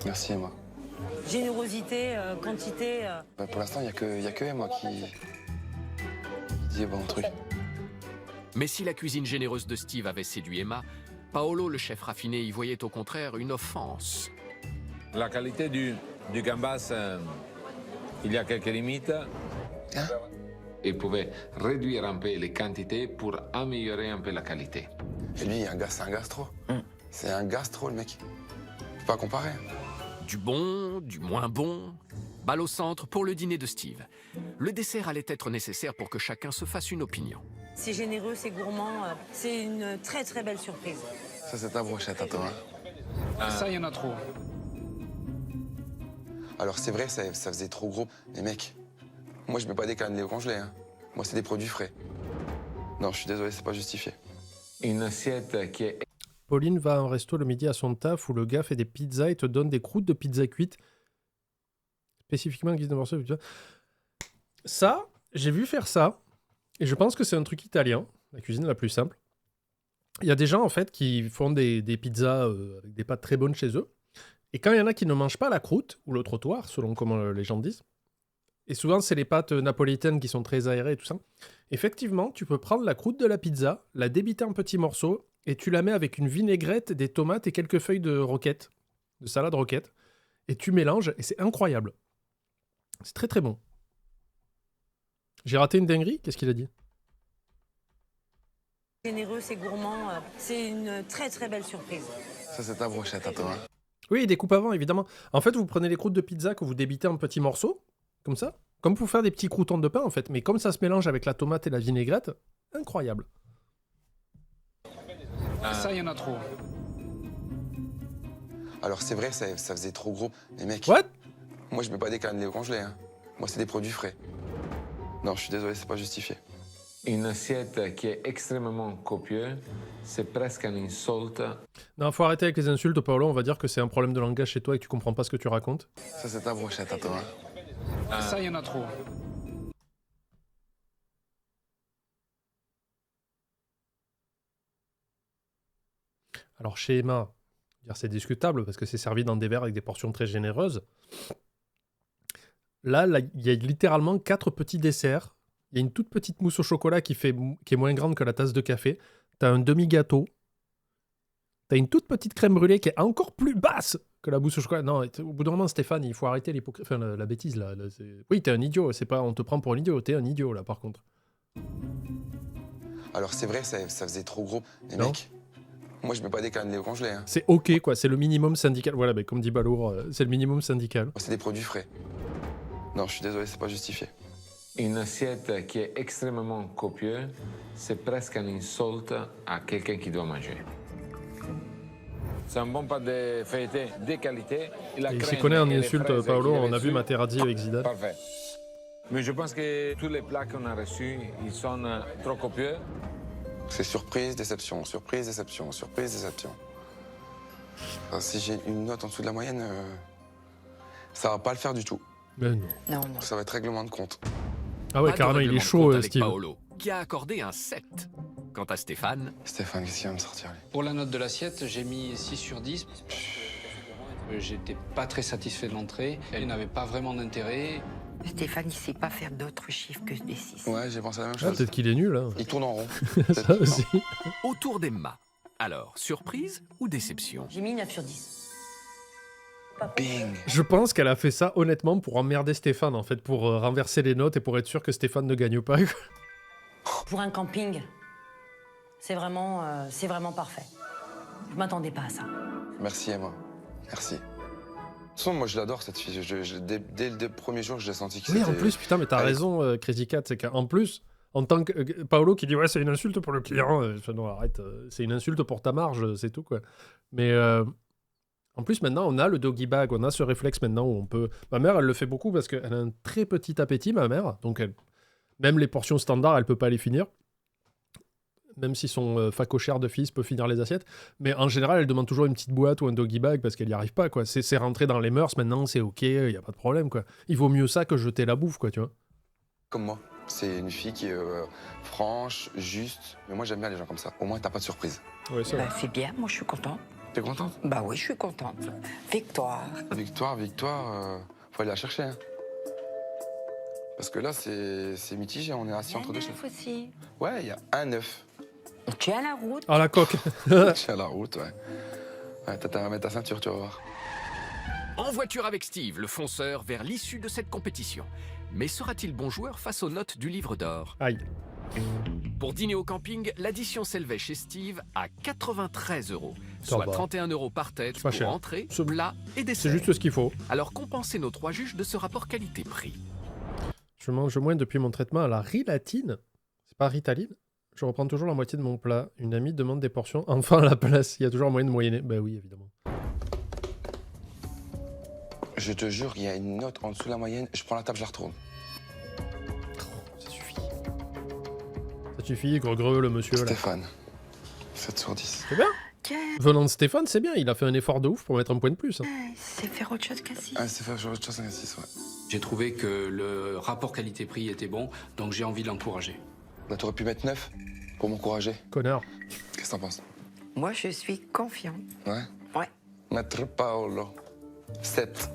Merci, Emma. générosité, quantité. Bah, pour l'instant, il n'y a que Emma qui dit bon truc. Mais si la cuisine généreuse de Steve avait séduit Emma, Paolo, le chef raffiné, y voyait au contraire une offense. La qualité du gambas, il y a quelques limites. Hein? Il pouvait réduire un peu les quantités pour améliorer un peu la qualité. Et lui, c'est un gastro. C'est un gastro, le mec. Faut pas comparer. Du bon, du moins bon. Balle au centre pour le dîner de Steve. Le dessert allait être nécessaire pour que chacun se fasse une opinion. C'est généreux, c'est gourmand. C'est une très très belle surprise. Ça, c'est ta brochette à toi. Hein. Ça, il y en a trop. Alors, c'est vrai, ça faisait trop gros. Mais mec, moi, je mets pas des cannelés au congelé. Hein. Moi, c'est des produits frais. Non, je suis désolé, c'est pas justifié. Une assiette qui est Pauline va à un resto le midi à son taf où le gars fait des pizzas et te donne des croûtes de pizza cuites. Spécifiquement en guise de morceaux de pizza. Ça, j'ai vu faire ça. Et je pense que c'est un truc italien. La cuisine la plus simple. Il y a des gens, en fait, qui font des pizzas avec des pâtes très bonnes chez eux. Et quand il y en a qui ne mangent pas la croûte, ou le trottoir, selon comment les gens disent, et souvent c'est les pâtes napolitaines qui sont très aérées et tout ça, effectivement, tu peux prendre la croûte de la pizza, la débiter en petits morceaux, et tu la mets avec une vinaigrette, des tomates et quelques feuilles de roquette, de salade roquette, et tu mélanges, et c'est incroyable. C'est très très bon. J'ai raté une dinguerie? Qu'est-ce qu'il a dit? Généreux, c'est gourmand. C'est une très très belle surprise. Ça, c'est ta brochette à toi. Hein. Oui, il découpe avant, évidemment. En fait, vous prenez les croûtes de pizza que vous débitez en petits morceaux, comme ça, comme pour faire des petits croûtons de pain, en fait. Mais comme ça se mélange avec la tomate et la vinaigrette, incroyable. Ça, il y en a trop. Alors, c'est vrai, ça faisait trop gros. Mais mec, What? moi, je mets pas des cannelés au congelé. Hein. Moi, c'est des produits frais. Non, je suis désolé, c'est pas justifié. une assiette qui est extrêmement copieuse, c'est presque une insulte. Non, faut arrêter avec les insultes, Paolo. On va dire que c'est un problème de langage chez toi et que tu comprends pas ce que tu racontes. Ça, c'est ta brochette à toi. Hein. Ça, il y en a trop. Alors, chez Emma, c'est discutable parce que c'est servi dans des verres avec des portions très généreuses. Là, il y a littéralement 4 petits desserts. Il y a une toute petite mousse au chocolat qui est moins grande que la tasse de café. T'as un demi-gâteau. T'as une toute petite crème brûlée qui est encore plus basse que la mousse au chocolat. Non, au bout d'un moment, Stéphane, il faut arrêter la bêtise, là. Oui, t'es un idiot. C'est pas on te prend pour un idiot. T'es un idiot, là, par contre. Alors, c'est vrai, ça faisait trop gros. Mais Non. mec, moi, je mets pas des cannelés au congelé. Hein. C'est OK, quoi. C'est le minimum syndical. Voilà, ben, comme dit Balour, c'est le minimum syndical. C'est des produits frais. Non, je suis désolé, c'est pas justifié. Une assiette qui est extrêmement copieuse, c'est presque une insulte à quelqu'un qui doit manger. C'est un bon pâte de feuilleté de qualité. Et il s'y connaît en insulte, Paolo. On a vu Materazzi avec Zidane. Parfait. Mais je pense que tous les plats qu'on a reçus, ils sont trop copieux. C'est surprise, déception, surprise, déception, surprise, déception. Enfin, si j'ai une note en dessous de la moyenne, Ça va pas le faire du tout. Mais non. Non, non. Ça va être règlement de compte. Ah ouais, Pas de carrément, il est règlement de chaud, compte avec Steve. Paolo, qui a accordé un 7. Quant à Stéphane, Stéphane, qu'est-ce qu'il va me sortir lui? Pour la note de l'assiette, j'ai mis 6 sur 10. J'étais pas très satisfait de l'entrée. Elle n'avait pas vraiment d'intérêt. Stéphane, il sait pas faire d'autres chiffres que des 6. Ouais, j'ai pensé à la même Ah, chose. peut-être qu'il est nul, hein. Il tourne en rond. Ça aussi. autour d'Emma. Alors, surprise ou déception? J'ai mis 9 sur 10. Bing. Je pense qu'elle a fait ça honnêtement pour emmerder Stéphane, en fait, pour renverser les notes et pour être sûr que Stéphane ne gagne pas. Pour un camping, c'est vraiment parfait. Je m'attendais pas à ça. Merci Emma. Merci. De toute façon, moi je l'adore cette fille. Dès le premier jour, je l'ai senti que Oui, c'était... en plus, putain, mais t'as Elle- raison, Crazy Cat, c'est qu'en plus, en tant que Paolo qui dit ouais, c'est une insulte pour le client, enfin, non, arrête, c'est une insulte pour ta marge, c'est tout, quoi. Mais en plus, maintenant, on a le doggy bag, on a ce réflexe maintenant où on peut. Ma mère, elle le fait beaucoup parce qu'elle a un très petit appétit, ma mère, donc même les portions standards, elle peut pas les finir. Même si son facochère de fils peut finir les assiettes. Mais en général, elle demande toujours une petite boîte ou un doggy bag parce qu'elle n'y arrive pas, quoi. C'est rentré dans les mœurs, maintenant, c'est ok, il n'y a pas de problème, quoi. Il vaut mieux ça que jeter la bouffe, quoi, tu vois. Comme moi. C'est une fille qui est franche, juste. Mais moi j'aime bien les gens comme ça. Au moins t'as pas de surprise. Ouais, c'est vrai. Bah, c'est bien, moi je suis contente. T'es contente? Bah oui, je suis contente. Victoire. Victoire, faut aller la chercher. Hein. Parce que là c'est mitigé, on est assis entre deux chefs. Aussi. Ouais, il y a un 9. Tu es à la route. Ah, la coque. Je suis à la route, ouais. Ouais, t'as à mettre ta ceinture, tu vas voir. En voiture avec Steve, le fonceur, vers l'issue de cette compétition. Mais sera-t-il bon joueur face aux notes du livre d'or? Aïe. Pour dîner au camping, l'addition s'élevait chez Steve à 93 €, Ça soit va. 31 € par tête C'est pas pour cher. entrée, C'est- plat et C'est dessert. juste ce qu'il faut. Alors compensez nos 3 juges de ce rapport qualité-prix. Je mange moins depuis mon traitement à la rilatine. C'est pas Ritaline. Je reprends toujours la moitié de mon plat. Une amie demande des portions. Enfin, à la place. Il y a toujours un moyen de moyenner. Ben oui, évidemment. Je te jure, il y a une note en dessous de la moyenne, je prends la table, je la retourne. Ça suffit. Ça suffit, greu le monsieur, là. Stéphane, 7 sur 10. C'est bien. Tiens, Venant de Stéphane, c'est bien. Il a fait un effort de ouf pour mettre un point de plus. Hein. c'est faire autre chose qu'à 6. Ah, Stéphane, sur autre chose, 5 6, ouais. J'ai trouvé que le rapport qualité-prix était bon, donc j'ai envie de l'encourager. Là, t'aurais pu mettre 9 pour m'encourager. Connard. Qu'est-ce que t'en penses? Moi, je suis confiante. Ouais? Ouais. Maître Paolo. 7.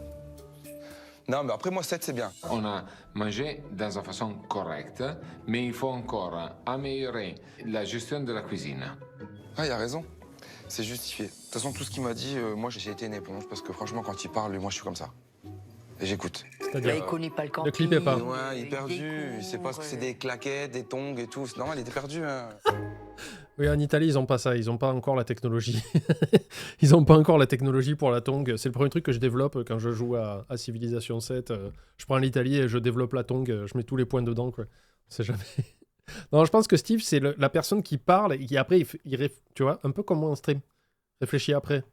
Non, mais après, moi, 7, c'est bien. On a mangé d'une façon correcte, mais il faut encore améliorer la gestion de la cuisine. Ah, il a raison. C'est justifié. De toute façon, tout ce qu'il m'a dit, moi, j'ai été une éponge, parce que franchement, quand il parle, moi, je suis comme ça. Et j'écoute. Là, C'est-à-dire. il connaît pas le camping. Ne clippez pas. Ouais, il est perdu. Il sait pas ce que c'est des claquettes, des tongs et tout. C'est normal, il était perdu. Hein. Oui, en Italie, ils ont pas ça. Ils ont pas encore la technologie. Ils ont pas encore la technologie pour la tongue. C'est le premier truc que je développe quand je joue à Civilization 7. Je prends l'Italie et je développe la tongue. Je mets tous les points dedans, quoi. C'est jamais. Non, je pense que Steve, c'est la personne qui parle et qui après, tu vois, un peu comme moi en stream. Réfléchis après.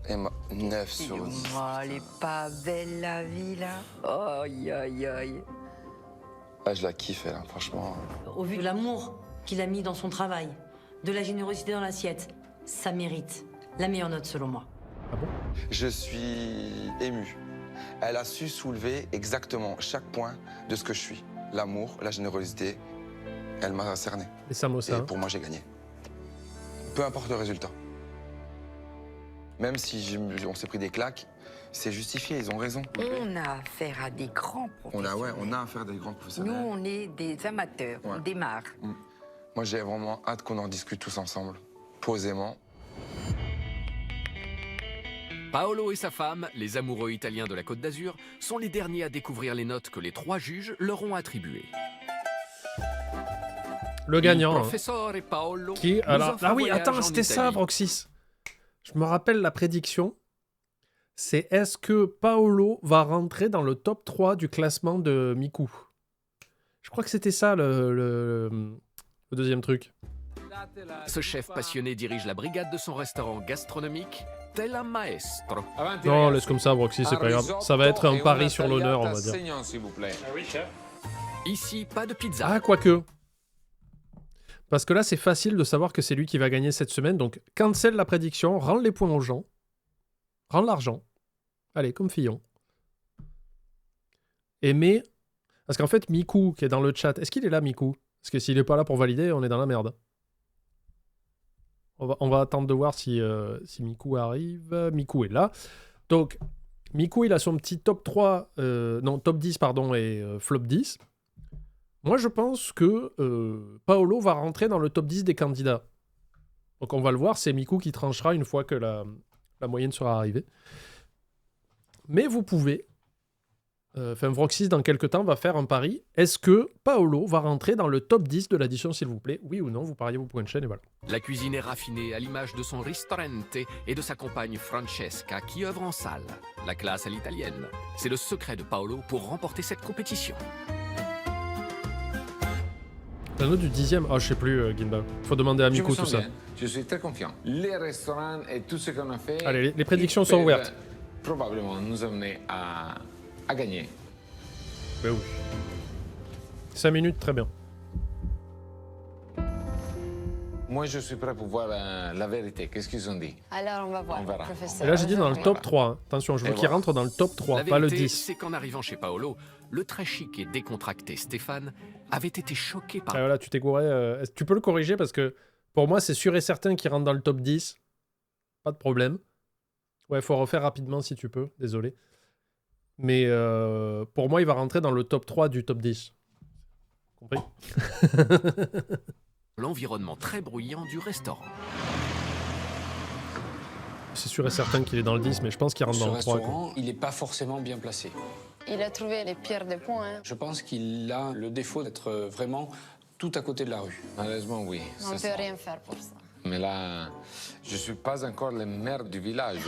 Et moi, 9 sur 10. Oh, elle est pas belle la vie là. Aïe aïe aïe. Ah, je la kiffe, elle, hein, franchement. Au vu de l'amour qu'il a mis dans son travail, de la générosité dans l'assiette, ça mérite la meilleure note selon moi. Je suis ému. Elle a su soulever exactement chaque point de ce que je suis. L'amour, la générosité, elle m'a cerné. Les Et samosas. pour moi, j'ai gagné. Peu importe le résultat. Même si on s'est pris des claques, c'est justifié, ils ont raison. On a affaire à des grands professionnels. On a affaire à des grands Nous, professionnels. on est des amateurs. Ouais. On démarre. Moi, j'ai vraiment hâte qu'on en discute tous ensemble, posément. Paolo et sa femme, les amoureux italiens de la Côte d'Azur, sont les derniers à découvrir les notes que les 3 juges leur ont attribuées. Le gagnant. Il Hein. professore Paolo Qui nous alors... offre un Ah oui, voyage attends, en c'était ça, Italie. Broxys. Je me rappelle la prédiction. C'est est-ce que Paolo va rentrer dans le top 3 du classement de Miku? Je crois que c'était ça le deuxième truc. Ce chef passionné dirige la brigade de son restaurant gastronomique, tel un maestro. Avanti, Non, ragazzi. laisse comme ça, Broxy, c'est Un pas grave. risotto Ça va être un et pari una sur l'honneur, on va tagliata dire. saignant, s'il vous plaît. Ici, pas de pizza. Ah, quoique. Parce que là, c'est facile de savoir que c'est lui qui va gagner cette semaine. Donc, cancel la prédiction, rends les points aux gens. Prends l'argent. Allez, comme Fillon. Et mets... Parce qu'en fait, Miku, qui est dans le chat, est-ce qu'il est là, Miku? Parce que s'il n'est pas là pour valider, on est dans la merde. On va attendre de voir si Miku arrive. Miku est là. Donc, Miku, il a son petit top 3... non, top 10, pardon, et flop 10. Moi, je pense que Paolo va rentrer dans le top 10 des candidats. Donc, on va le voir. C'est Miku qui tranchera une fois que la moyenne sera arrivée. Mais vous pouvez... Vroxys, dans quelques temps, va faire un pari. Est-ce que Paolo va rentrer dans le top 10 de l'addition, s'il vous plaît? Oui ou non, vous pariez vos points de chaîne et voilà. La cuisine est raffinée à l'image de son ristorante et de sa compagne Francesca qui œuvre en salle. La classe à l'italienne. C'est le secret de Paolo pour remporter cette compétition. La note du 10e, je sais plus, Guinba. Faut demander à Miku tout ça. Bien. Je suis très confiant. Les restaurants et tout ce qu'on a fait... Allez, les prédictions sont ouvertes. Probablement nous amener à gagner. Ben oui. 5 minutes, très bien. Moi, je suis prêt pour voir la vérité. Qu'est-ce qu'ils ont dit? Alors, on va voir, On verra. professeur. Et là, j'ai dit dans le top 3. Hein. Attention, je veux qu'il rentre dans le top 3, La pas le vérité, 10. c'est qu'en arrivant chez Paolo, le très chic et décontracté Stéphane avait été choqué par... Ah, voilà, tu t'es gouré. Tu peux le corriger parce que pour moi, c'est sûr et certain qu'il rentre dans le top 10. Pas de problème. Ouais, faut refaire rapidement si tu peux. Désolé. Mais pour moi, il va rentrer dans le top 3 du top 10. Compris? L'environnement très bruyant du restaurant. C'est sûr et certain qu'il est dans le 10, mais je pense qu'il rentre Ce dans le 3. restaurant, il n'est pas forcément bien placé. Il a trouvé les pires des points. Hein. Je pense qu'il a le défaut d'être vraiment tout à côté de la rue. Malheureusement, oui. On ne peut rien faire pour ça. Mais là, je ne suis pas encore le maire du village.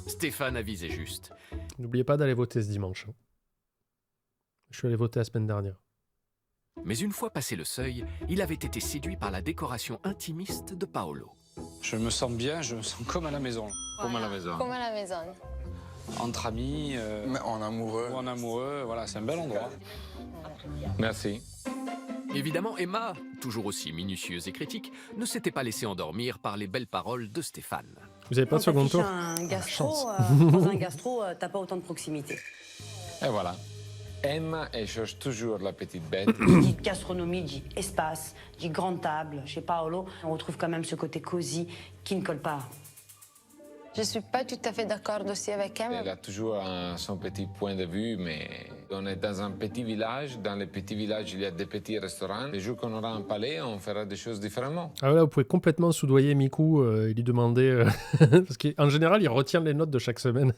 Stéphane a visé juste. N'oubliez pas d'aller voter ce dimanche. Hein. Je suis allé voter la semaine dernière. Mais une fois passé le seuil, il avait été séduit par la décoration intimiste de Paolo. Je me sens bien, je me sens comme à la maison. Comme à la maison. Comme à la maison. Entre amis, En amoureux. ou en amoureux, voilà, c'est un bel endroit. Merci. Évidemment, Emma, toujours aussi minutieuse et critique, ne s'était pas laissée endormir par les belles paroles de Stéphane. Vous avez pas de Quand second t'affiches tour? un gastro, Chance. dans un gastro, t'as pas autant de proximité. Et voilà. Emma, elle cherche toujours la petite bête. Dit gastronomie, dit espace, dit grande table. Chez Paolo, on retrouve quand même ce côté cosy qui ne colle pas. Je suis pas tout à fait d'accord aussi avec Elle Emma. a toujours son petit point de vue, mais on est dans un petit village. Dans les petits villages, il y a des petits restaurants. Les jours qu'on aura un palais, on fera des choses différemment. Ah là, vous pouvez complètement soudoyer Miku et lui demander... parce qu'en général, il retient les notes de chaque semaine.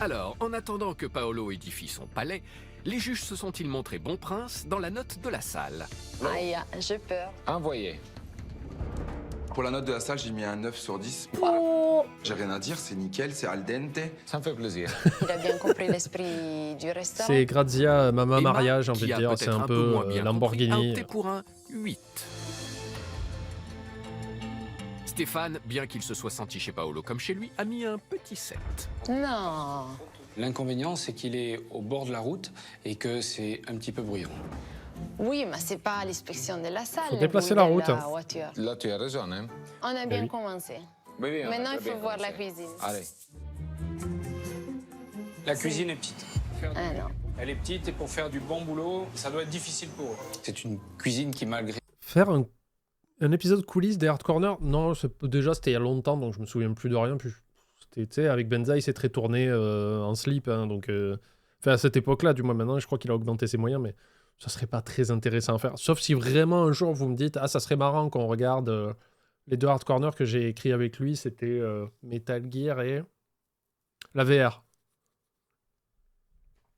Alors, en attendant que Paolo édifie son palais, les juges se sont-ils montrés bons princes dans la note de la salle? Aïe, j'ai peur. Envoyez. Pour la note de la salle, j'ai mis un 9 sur 10. J'ai rien à dire, c'est nickel, c'est al dente. Ça me fait plaisir. Il a bien compris l'esprit du restaurant. C'est Grazia, Mama Emma, Maria, j'ai envie qui de a dire. C'est peut-être un peu moins bien Lamborghini. compris, a opté pour un 8. Stéphane, bien qu'il se soit senti chez Paolo comme chez lui, a mis un petit 7. Non. L'inconvénient, c'est qu'il est au bord de la route et que c'est un petit peu bruyant. Oui, mais c'est pas l'inspection de la salle. Faut le déplacer bruit la de route, hein. voiture. Là, tu as raison, hein? On a bien oui. commencé. Oui, oui, on a Maintenant, très il faut bien voir la commencé. cuisine. Allez. La cuisine est petite. Ah non. Elle est petite et pour faire du bon boulot, ça doit être difficile pour eux. C'est une cuisine qui, malgré... Faire un épisode coulisses des Hard Corner, non, déjà c'était il y a longtemps, donc je me souviens plus de rien. Puis c'était, tu sais, avec Benza, il s'est très tourné en slip, hein, donc... Enfin, à cette époque-là, du moins maintenant, je crois qu'il a augmenté ses moyens, mais ça serait pas très intéressant à faire. Sauf si vraiment un jour vous me dites, ah, ça serait marrant qu'on regarde les 2 Hard Corner que j'ai écrit avec lui, c'était Metal Gear et la VR.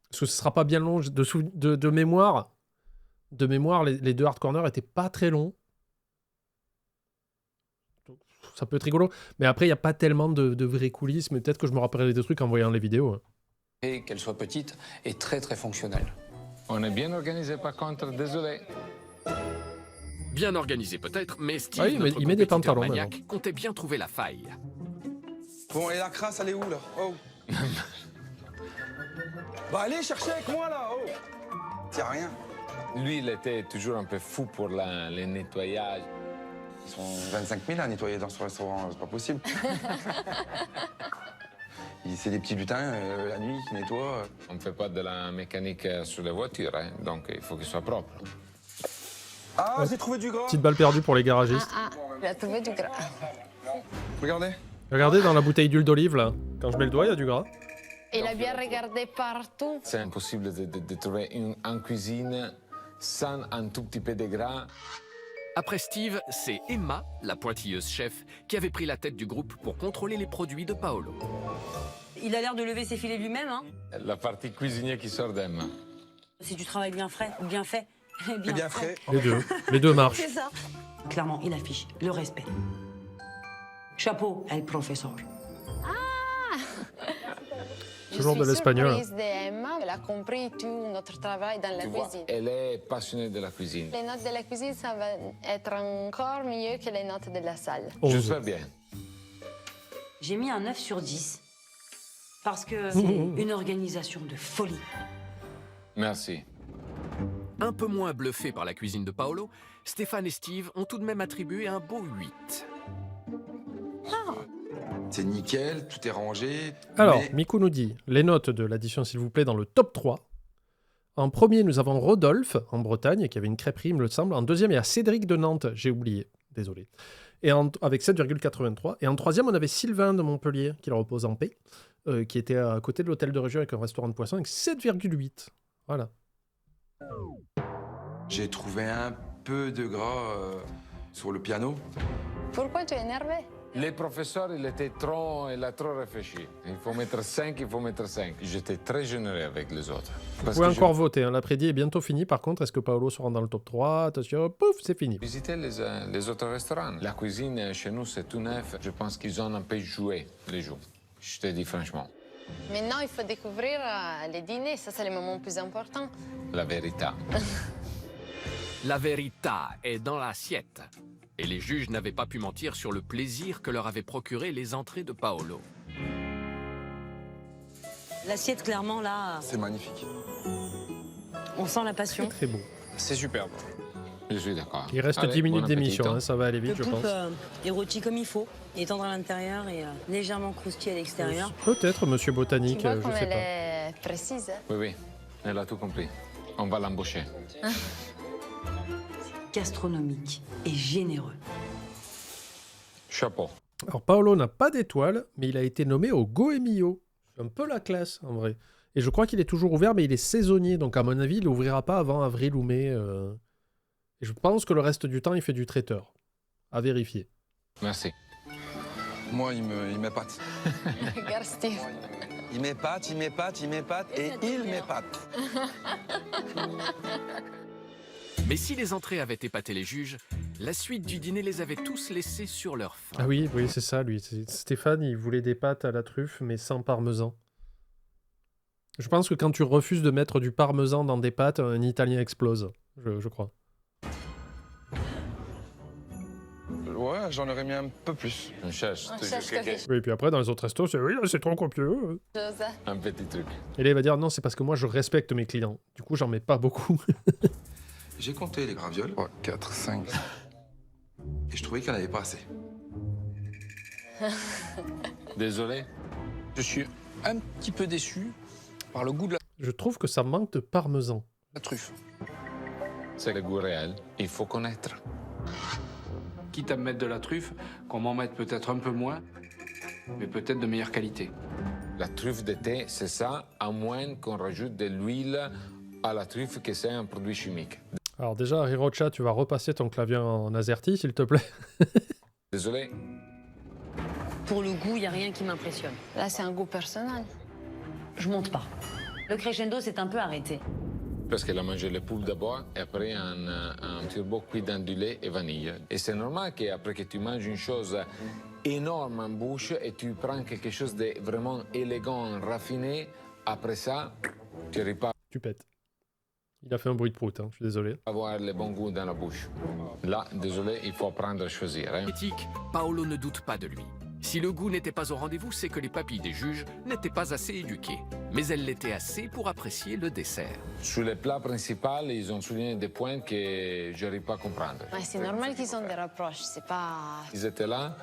Parce que ce sera pas bien long de mémoire. De mémoire, les 2 Hard Corner étaient pas très longs. Ça peut être rigolo. Mais après, il n'y a pas tellement de vraies coulisses, mais peut-être que je me rappellerai des trucs en voyant les vidéos. Hein. Et qu'elle soit petite est très très fonctionnelle. On est bien organisé, par contre, désolé. Bien organisé peut-être, mais Steve, Ah oui, mais notre il met des compétiteur pantalons, maniaque, maintenant. comptait bien trouver la faille. Bon, et la crasse, elle est où, là? Oh. Bah, allez, chercher avec moi, là, oh. Y'a rien. Lui, il était toujours un peu fou pour les nettoyages. Ils sont 25 000 à nettoyer dans ce restaurant, c'est pas possible. C'est des petits lutins, la nuit, qui nettoient. On ne fait pas de la mécanique sur les voitures, hein, donc il faut qu'il soit propre. Ah, j'ai trouvé du gras. Petite balle perdue pour les garagistes. Il a trouvé du gras. Regardez. Regardez dans la bouteille d'huile d'olive, là. Quand je mets le doigt, il y a du gras. Il a bien regardé partout. C'est impossible de trouver en cuisine sans un tout petit peu de gras. Après Steve, c'est Emma, la pointilleuse chef, qui avait pris la tête du groupe pour contrôler les produits de Paolo. Il a l'air de lever ses filets lui-même, hein. La partie cuisinier qui sort d'Emma. C'est du travail bien frais, bien fait. Bien frais. Les deux marchent. C'est ça. Clairement, il affiche le respect. Chapeau, el professeur. Toujours de l'espagnol. Je suis surprise d'Emma. Elle a compris tout notre travail dans la Tu vois, cuisine. elle est passionnée de la cuisine. Les notes de la cuisine, ça va être encore mieux que les notes de la salle. J'espère bien. J'ai mis un 9 sur 10 parce que c'est une organisation de folie. Merci. Un peu moins bluffés par la cuisine de Paolo, Stéphane et Steve ont tout de même attribué un beau 8. C'est nickel, tout est rangé. Alors, mais- Miku nous dit les notes de l'addition, s'il vous plaît, dans le top 3. En premier, nous avons Rodolphe, en Bretagne, qui avait une crêperie, il me semble. En deuxième, il y a Cédric de Nantes, j'ai oublié, désolé. Avec 7,83. Et en troisième, on avait Sylvain de Montpellier, qui le repose en paix, qui était à côté de l'hôtel de région avec un restaurant de poisson, avec 7,8. Voilà. J'ai trouvé un peu de gras sur le piano. Pourquoi tu es énervé? Les professeurs, il a trop réfléchi. Il faut mettre 5, il faut mettre 5. J'étais très généreux avec les autres. Vous pouvez encore voter, hein. L'après-midi est bientôt fini. Par contre, est-ce que Paolo sera dans le top 3? Attention, pouf, c'est fini. Visiter les autres restaurants. La cuisine chez nous, c'est tout neuf. Je pense qu'ils ont un peu joué les jours. Je te dis franchement. Maintenant, il faut découvrir les dîners. Ça, c'est le moment plus important. La vérité. La verità est dans l'assiette. Et les juges n'avaient pas pu mentir sur le plaisir que leur avaient procuré les entrées de Paolo. L'assiette, clairement, là, C'est magnifique. on sent la passion. Très beau. C'est superbe. Je suis d'accord. Il reste Allez, 10 minutes bon appétit, d'émission, hein. hein, ça va aller Le vite, je poupe pense. est rôti comme il faut. Il est tendre à l'intérieur et légèrement croustillé à l'extérieur. Peut-être, monsieur Tu Botanique, vois je comme sais elle pas. est précise. Oui, oui. Elle a tout compris. On va l'embaucher. Gastronomique et généreux. Chapeau. Alors, Paolo n'a pas d'étoile, mais il a été nommé au Goemio. C'est un peu la classe, en vrai. Et je crois qu'il est toujours ouvert, mais il est saisonnier. Donc, à mon avis, il n'ouvrira pas avant avril ou mai. Et je pense que le reste du temps, il fait du traiteur. À vérifier. Merci. Moi, il m'épate. Regarde Steve. Il m'épate et il m'épate. Mais si les entrées avaient épaté les juges, la suite du dîner les avait tous laissés sur leur faim. Ah oui, c'est ça, lui. Stéphane, il voulait des pâtes à la truffe, mais sans parmesan. Je pense que quand tu refuses de mettre du parmesan dans des pâtes, un Italien explose, je crois. Ouais, j'en aurais mis un peu plus. On cherche On toujours cherche quelque chose. Oui, et puis après, dans les autres restos, c'est oui, là, c'est trop copieux. Un petit truc. Et là, il va dire non, c'est parce que moi, je respecte mes clients. Du coup, j'en mets pas beaucoup. J'ai compté les gravioles. 3, 4, 5. Et je trouvais qu'il n'y en avait pas assez. Désolé. Je suis un petit peu déçu par le goût de Je trouve que ça manque de parmesan. la truffe. C'est le goût réel. Il faut connaître. Quitte à me mettre de la truffe, qu'on m'en mette peut-être un peu moins, mais peut-être de meilleure qualité. La truffe de thé, c'est ça, à moins qu'on rajoute de l'huile à la truffe, que c'est un produit chimique. Alors déjà, Rirocha, tu vas repasser ton clavier en AZERTY, s'il te plaît. Désolé. Pour le goût, il n'y a rien qui m'impressionne. Là, c'est un goût personnel. Je monte pas. Le crescendo s'est un peu arrêté. Parce qu'elle a mangé le poules d'abord et après un turbo cuit dans du lait et vanille. Et c'est normal qu'après que tu manges une chose énorme en bouche et tu prends quelque chose de vraiment élégant, raffiné, après ça, tu n'arrives pas Tu pètes. Il a fait un bruit de prout, hein, je suis désolé. à avoir le bon goût dans la bouche. Là, désolé, il faut apprendre à choisir. Hein. Éthique, Paolo ne doute pas de lui. Si le goût n'était pas au rendez-vous, c'est que les papilles des juges n'étaient pas assez éduquées. Mais elles l'étaient assez pour apprécier le dessert. Sur le plat principal, ils ont souligné des points que je n'arrive pas à comprendre. Ouais, c'est normal qu'ils ont des reproches. C'est pas. Ils étaient là.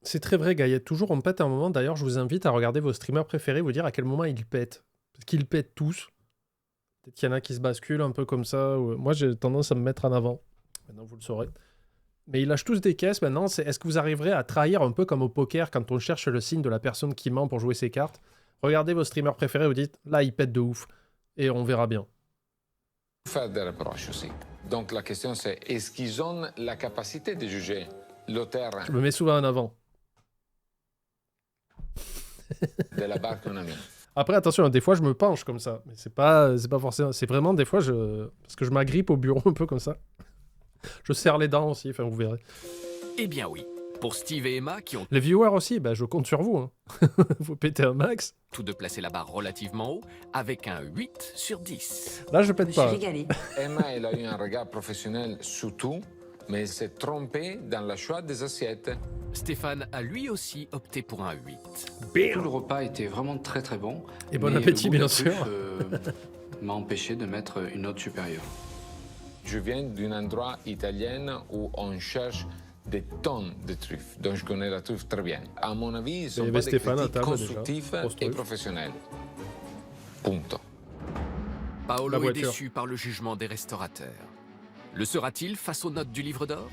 C'est très vrai, Gaillette. Toujours, on pète à un moment. D'ailleurs, je vous invite à regarder vos streamers préférés, vous dire à quel moment ils pètent. Parce qu'ils pètent tous. Peut-être qu'il y en a qui se basculent un peu comme ça. Moi, j'ai tendance à me mettre en avant. Maintenant, vous le saurez. Mais ils lâchent tous des caisses. Maintenant, est-ce que vous arriverez à trahir un peu comme au poker quand on cherche le signe de la personne qui ment pour jouer ses cartes? Regardez vos streamers préférés, vous dites, là, ils pètent de ouf. Et on verra bien. Faire des reproches aussi. Donc la question c'est, est-ce qu'ils ont la capacité de juger l'auteur Je me mets souvent en avant. de la barre qu'on a mis? Après, attention, des fois, je me penche comme ça. Mais c'est pas forcément... C'est vraiment, des fois, parce que je m'agrippe au bureau un peu comme ça. Je serre les dents aussi, enfin, vous verrez. Eh bien oui. Pour Steve et Emma, qui ont Les viewers aussi, bah, je compte sur vous. Hein. Vous pétez un max. tous deux placé la barre relativement haut, avec un 8 sur 10. Là, je Je me pète suis pas. régalée. Emma, elle a eu un regard professionnel sur tout, mais elle s'est trompée dans le choix des assiettes. Stéphane a lui aussi opté pour un 8. Tout le repas était vraiment très très bon. Et bon mais appétit, le goût de bien la sûr. truffe, m'a empêché de mettre une note supérieure. Je viens d'un endroit italien où on cherche des tonnes de truffes, donc je connais la truffe très bien. À mon avis, ils sont Il y pas avait des Stéphane à critiques table, déjà. constructifs Grosse et truffe. professionnels. Punto. La Paolo est voiture. déçu par le jugement des restaurateurs. Le sera-t-il face aux notes du livre d'or?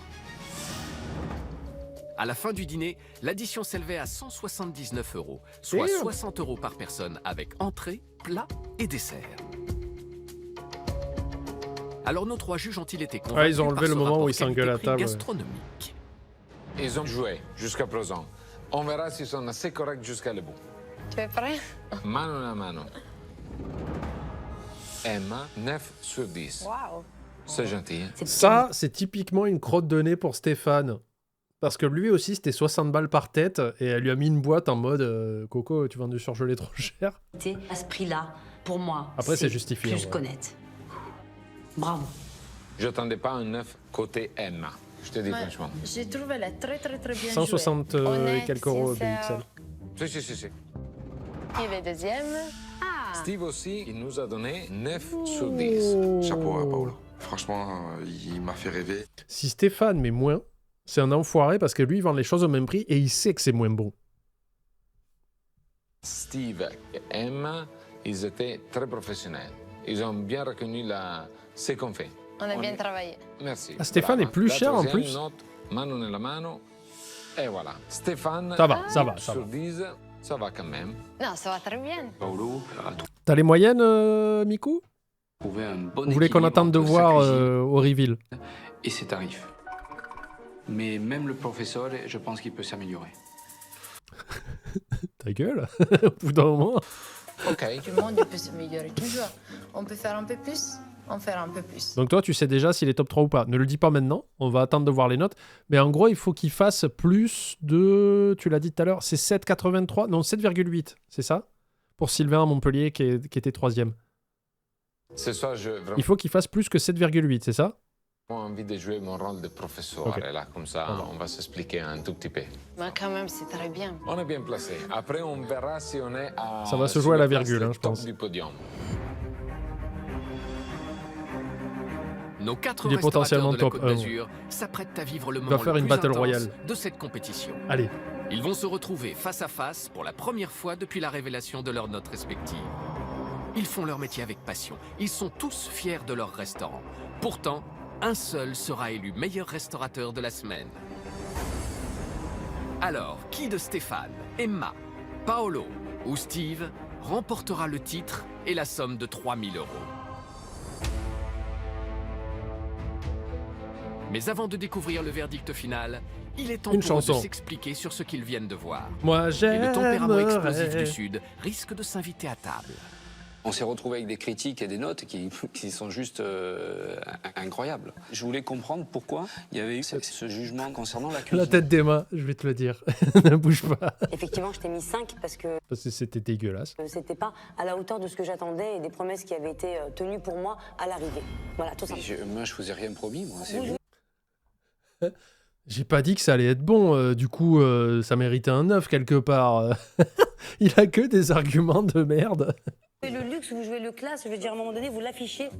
À la fin du dîner, l'addition s'élevait à 179 €, soit Damn. 60 € par personne avec entrée, plat et dessert. Alors nos trois juges ont-ils été convaincus Ouais, ils ont par enlevé ce le moment où rapport ils s'engueulent à qualité-prix table, ouais. gastronomique? Ils ont joué jusqu'à présent. On verra s'ils sont assez corrects jusqu'à le bout. Tu es prêt? Mano a mano. Emma, 9 sur 10. Waouh! C'est gentil. Hein? Ça, c'est typiquement une crotte de nez pour Stéphane. Parce que lui aussi, c'était 60 balles par tête. Et elle lui a mis une boîte en mode Coco, tu vends du surgelé trop cher. À ce prix-là, pour moi, Après, c'est justifié, plus ouais. qu'honnête. Bravo. Je n'attendais pas un 9 côté Emma. Je te dis Ouais, franchement. j'ai trouvé la très bien 160 et Honnête, quelques euros sincère. BXL. Si. Et le deuxième? Ah! Steve aussi, il nous a donné 9 sur 10. Chapeau à Paolo. Franchement, il m'a fait rêver. Si Stéphane met moins, c'est un enfoiré parce que lui, il vend les choses au même prix et il sait que c'est moins bon. Steve et Emma, ils étaient très professionnels. Ils ont bien reconnu ce qu'on fait. On a bien travaillé. Merci. Ah, Stéphane Brava. est plus La cher en troisième plus. note, mano nella mano. Et voilà. Stéphane, Ça va, ça va. sur 10, ça va quand même. Non, ça va très bien. Paolo a T'as les moyennes, Miku? trouvé un bon Vous voulez qu'on équilibre attende de entre sa voir cuisine au reveal? et ses tarifs. Mais même le professeur, je pense qu'il peut s'améliorer. Ta gueule. Au bout d'un moment. Ok. Tout le monde peut s'améliorer toujours. On peut faire un peu plus, on fait un peu plus. Donc toi, tu sais déjà s'il est top 3 ou pas. Ne le dis pas maintenant, on va attendre de voir les notes. Mais en gros, il faut qu'il fasse plus de... Tu l'as dit tout à l'heure, c'est 7,83? Non, 7,8, c'est ça? Pour Sylvain à Montpellier qui était 3e. Ce soir, j'ai vraiment Il faut qu'il fasse plus que 7,8, c'est ça? envie de jouer mon rôle de professeur. Ok. Et là, comme ça, on va s'expliquer un tout petit peu. Mais quand même, c'est très bien. On est bien placé. Après, on verra si on est à... Ça va se sur jouer à la place virgule, de hein, je top pense. du podium. Nos 4 Il est restaurateurs potentiellement de la top Côte 1. d'Azur s'apprêtent à vivre le va moment faire le une plus battle intense royale. de cette compétition. Allez. Ils vont se retrouver face à face pour la première fois depuis la révélation de leurs notes respectives. Ils font leur métier avec passion. Ils sont tous fiers de leur restaurant. Pourtant, un seul sera élu meilleur restaurateur de la semaine. Alors, qui de Stéphane, Emma, Paolo ou Steve remportera le titre et la somme de 3 000 €? Mais avant de découvrir le verdict final, il est temps Une pour eux de chanson. s'expliquer sur ce qu'ils viennent de voir. Moi, Et le tempérament explosif j'aimerais... du Sud risque de s'inviter à table. On s'est retrouvé avec des critiques et des notes qui sont juste incroyables. Je voulais comprendre pourquoi il y avait eu ce jugement concernant la cuisine. La tête d'Emma, je vais te le dire. Ne bouge pas. Effectivement, je t'ai mis 5 parce que Parce que c'était dégueulasse. c'était pas à la hauteur de ce que j'attendais et des promesses qui avaient été tenues pour moi à l'arrivée. Voilà, tout Mais simplement. moi, je vous ai rien promis, moi. C'est vous. J'ai pas dit que ça allait être bon. Du coup, ça méritait un 9 quelque part. Il a que des arguments de merde. Vous jouez le luxe, vous jouez le classe, je veux dire, à un moment donné, vous l'affichez.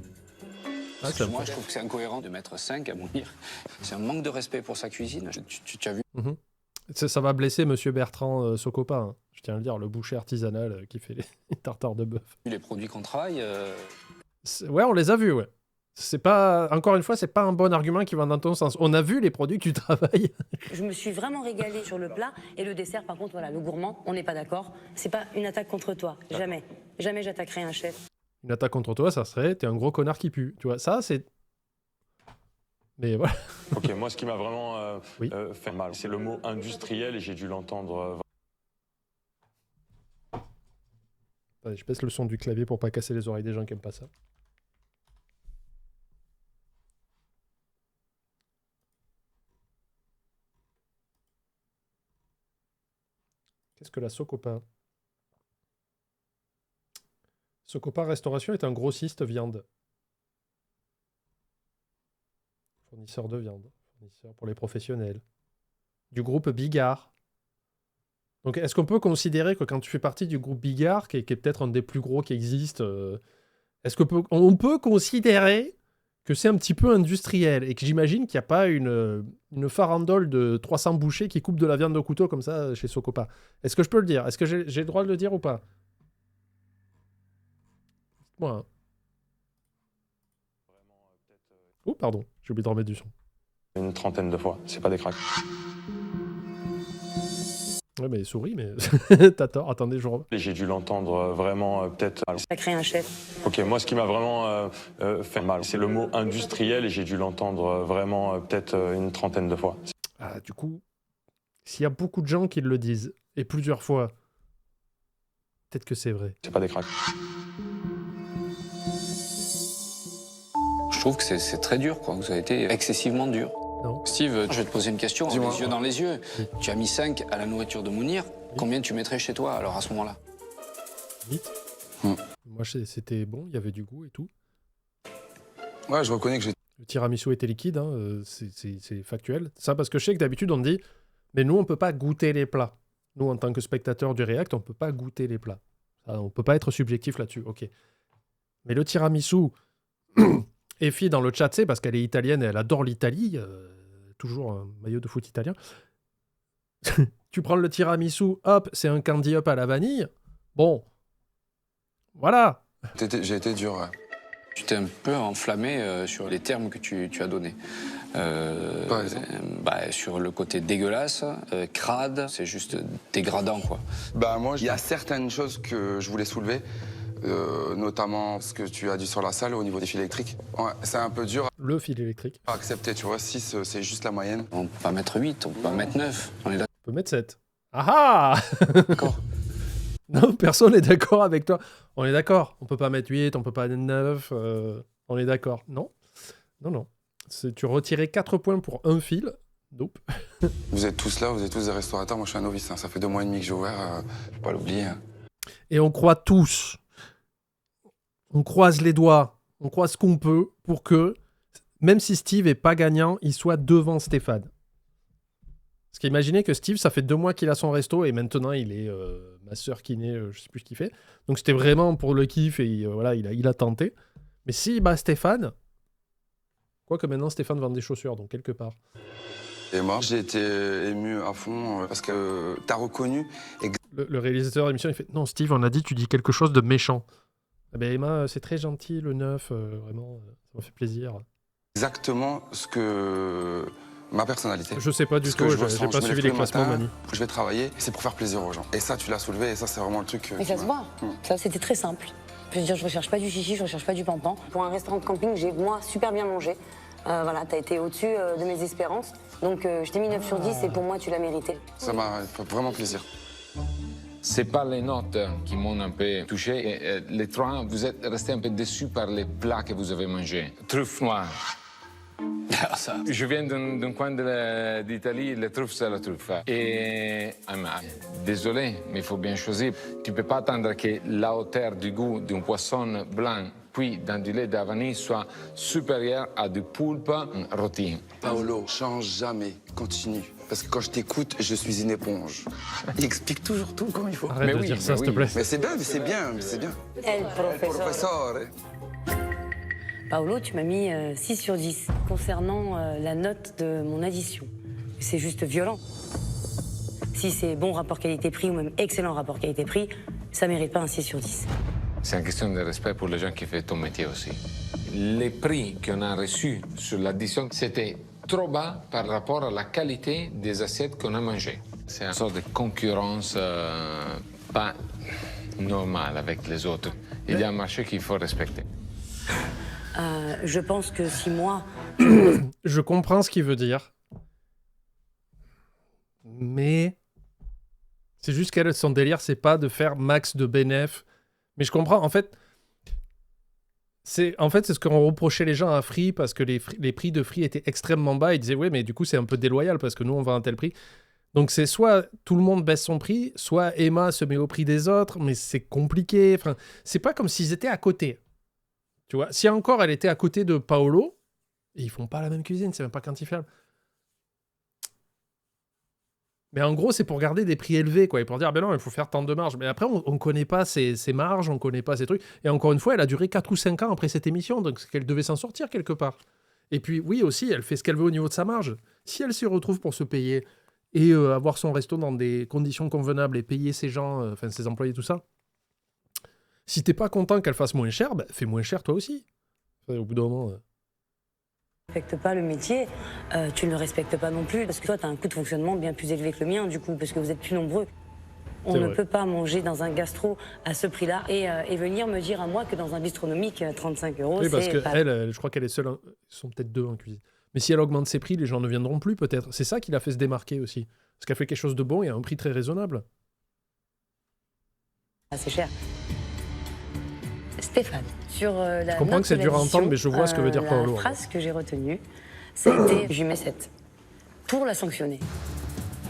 Moi, je trouve que c'est incohérent de mettre 5 à mourir. C'est un manque de respect pour sa cuisine. Tu as vu? Ça va blesser Monsieur Bertrand Socopa, hein. Je tiens à le dire, le boucher artisanal qui fait les tartares de bœuf. Les produits qu'on travaille, Ouais, on les a vus, ouais. C'est pas, encore une fois, c'est pas un bon argument qui va dans ton sens. On a vu les produits que tu travailles. Je me suis vraiment régalée sur le plat et le dessert, par contre, voilà, le gourmand, on n'est pas d'accord. C'est pas une attaque contre toi, jamais. Jamais j'attaquerai un chef. Une attaque contre toi, ça serait t'es un gros connard qui pue. Tu vois, ça, c'est. Mais voilà. Ok, moi, ce qui m'a vraiment fait mal, c'est le mot industriel et j'ai dû l'entendre. Attendez, je baisse le son du clavier pour pas casser les oreilles des gens qui aiment pas ça. Qu'est-ce que la Socopa? Socopa Restauration est un grossiste viande. Fournisseur de viande. Fournisseur pour les professionnels. Du groupe Bigard. Donc est-ce qu'on peut considérer que quand tu fais partie du groupe Bigard, qui est peut-être un des plus gros qui existe, est-ce qu'on peut considérer que c'est un petit peu industriel et que j'imagine qu'il n'y a pas une farandole de 300 bouchers qui coupent de la viande au couteau comme ça chez Socopa? Est-ce que je peux le dire? Est-ce que j'ai le droit de le dire ou pas? Dites-moi. Hein. Oh, pardon, j'ai oublié de remettre du son. Une trentaine de fois, c'est pas des cracks. Ouais, mais souris, mais t'as tort. Attendez, je remets. J'ai dû l'entendre vraiment peut-être. Ça crée un chef. Ok, moi, ce qui m'a vraiment fait mal, c'est le mot industriel et j'ai dû l'entendre vraiment peut-être une trentaine de fois. Ah, du coup, s'il y a beaucoup de gens qui le disent, et plusieurs fois, peut-être que c'est vrai. C'est pas des cracks. je trouve que c'est très dur, quoi. Vous avez été excessivement dur. Non. Steve, je vais te poser une question, les yeux dans les yeux. Oui. Tu as mis 5 à la nourriture de Mounir. Oui. Combien tu mettrais chez toi, alors, à ce moment-là? 8. Moi, c'était bon, il y avait du goût et tout. Ouais, je reconnais que j'ai... Le tiramisu était liquide, hein, c'est factuel. Ça, parce que je sais que d'habitude, on me dit, mais nous, on peut pas goûter les plats. Nous, en tant que spectateurs du React, on peut pas goûter les plats. Ça, on peut pas être subjectif là-dessus, ok. Mais le tiramisu, Effie dans le chat, c'est parce qu'elle est italienne et elle adore l'Italie, toujours un maillot de foot italien. Tu prends le tiramisu, hop, c'est un candy up à la vanille. Bon, voilà. J'ai été dur, ouais. Tu t'es un peu enflammé sur les termes que tu as donnés. Par exemple sur le côté dégueulasse, crade, c'est juste dégradant, quoi. Moi, il y a certaines choses que je voulais soulever, notamment ce que tu as dit sur la salle au niveau des fils électriques. Ouais, c'est un peu dur Le fil électrique. à accepter, tu vois. 6, c'est juste la moyenne. On peut pas mettre 8, on peut pas mettre 9. On est d'accord. On peut mettre 7. Ah ah D'accord. Non, personne n'est d'accord avec toi. On est d'accord. On peut pas mettre 8, on peut pas mettre 9. On est d'accord. Non. Non. Tu retirais 4 points pour un fil. Nope. Vous êtes tous là, vous êtes tous des restaurateurs. Moi, je suis un novice. Ça fait 2 mois et demi que j'ai ouvert. Faut pas l'oublier. Et on croit tous. On croise les doigts. On croise ce qu'on peut pour que, même si Steve est pas gagnant, il soit devant Stéphane. Parce qu'imaginez que Steve, ça fait 2 mois qu'il a son resto et maintenant il est masseur kiné, je sais plus ce qu'il fait. Donc c'était vraiment pour le kiff et voilà, il a tenté. Mais si bat Stéphane, quoique maintenant Stéphane vend des chaussures, donc quelque part. Et moi, j'ai été ému à fond parce que t'as reconnu. Le réalisateur de l'émission, il fait « Non, Steve, on a dit tu dis quelque chose de méchant. » Eh ben Emma, c'est très gentil, le 9, vraiment, ça m'a fait plaisir. Exactement ce que... ma personnalité. Je sais pas du tout, j'ai pas suivi les classements, Mani. Je vais travailler, et c'est pour faire plaisir aux gens. Et ça, tu l'as soulevé, et ça, c'est vraiment le truc... Mais ça se voit. Ça, c'était très simple. Je veux dire, je recherche pas du chichi, je recherche pas du pampan. Pour un restaurant de camping, j'ai, moi, super bien mangé. Voilà, t'as été au-dessus de mes espérances. Donc, je t'ai mis 9 sur 10, et pour moi, tu l'as mérité. Ça m'a fait vraiment plaisir. C'est pas les notes qui m'ont un peu touché. Et, les trois, vous êtes restés un peu déçus par les plats que vous avez mangés. Truffe noire. Je viens d'un coin d'Italie, les truffes, c'est la truffe. Et désolé, mais il faut bien choisir. Tu ne peux pas attendre que la hauteur du goût d'un poisson blanc cuit dans du lait de vanille soit supérieure à du poulpe rôti. Paolo, change jamais, continue. Parce que quand je t'écoute, je suis une éponge. Il explique toujours tout comme il faut. Arrête de dire ça, s'il te plaît. Mais c'est bien, c'est bien, c'est bien. El professeur. Professeur. Paolo, tu m'as mis 6 sur 10 concernant la note de mon addition. C'est juste violent. Si c'est bon rapport qualité-prix ou même excellent rapport qualité-prix, ça mérite pas un 6 sur 10. C'est une question de respect pour les gens qui font ton métier aussi. Les prix qu'on a reçus sur l'addition, c'était trop bas par rapport à la qualité des assiettes qu'on a mangées. C'est une sorte de concurrence pas normale avec les autres. Il y a un marché qu'il faut respecter. Je pense que si moi... Je comprends ce qu'il veut dire. Mais c'est juste qu'elle, son délire, c'est pas de faire max de bénéf. Mais je comprends, en fait, c'est ce qu'on reprochait les gens à Free, parce que les prix de Free étaient extrêmement bas. Ils disaient, ouais, mais du coup, c'est un peu déloyal, parce que nous, on vend un tel prix. Donc, c'est soit tout le monde baisse son prix, soit Emma se met au prix des autres, mais c'est compliqué. Enfin, c'est pas comme s'ils étaient à côté. Tu vois, si encore elle était à côté de Paolo, et ils font pas la même cuisine, c'est même pas quantifiable. Mais en gros, c'est pour garder des prix élevés, quoi, et pour dire, ben non, il faut faire tant de marge. Mais après, on connaît pas ses marges, on connaît pas ses trucs. Et encore une fois, elle a duré 4 ou 5 ans après cette émission, donc c'est qu'elle devait s'en sortir quelque part. Et puis, oui, aussi, elle fait ce qu'elle veut au niveau de sa marge. Si elle s'y retrouve pour se payer et avoir son resto dans des conditions convenables et payer ses gens, enfin ses employés, tout ça, si t'es pas content qu'elle fasse moins cher, ben, fais moins cher toi aussi. Enfin, au bout d'un moment... Tu ne respectes pas le métier, tu ne le respectes pas non plus, parce que toi, tu as un coût de fonctionnement bien plus élevé que le mien, du coup, parce que vous êtes plus nombreux. On ne peut pas manger dans un gastro à ce prix-là et venir me dire à moi que dans un bistronomique, 35 €, oui, parce c'est... que elle, je crois qu'elle est seule, ils sont peut-être 2 en cuisine. Mais si elle augmente ses prix, les gens ne viendront plus, peut-être. C'est ça qui l'a fait se démarquer aussi. Parce qu'elle fait quelque chose de bon et à un prix très raisonnable. C'est cher. Stéphane, sur la... Je comprends que c'est dur à entendre, mais je vois ce que veut dire Paolo. La phrase que j'ai retenue, ça a été « je lui mets 7 » pour la sanctionner.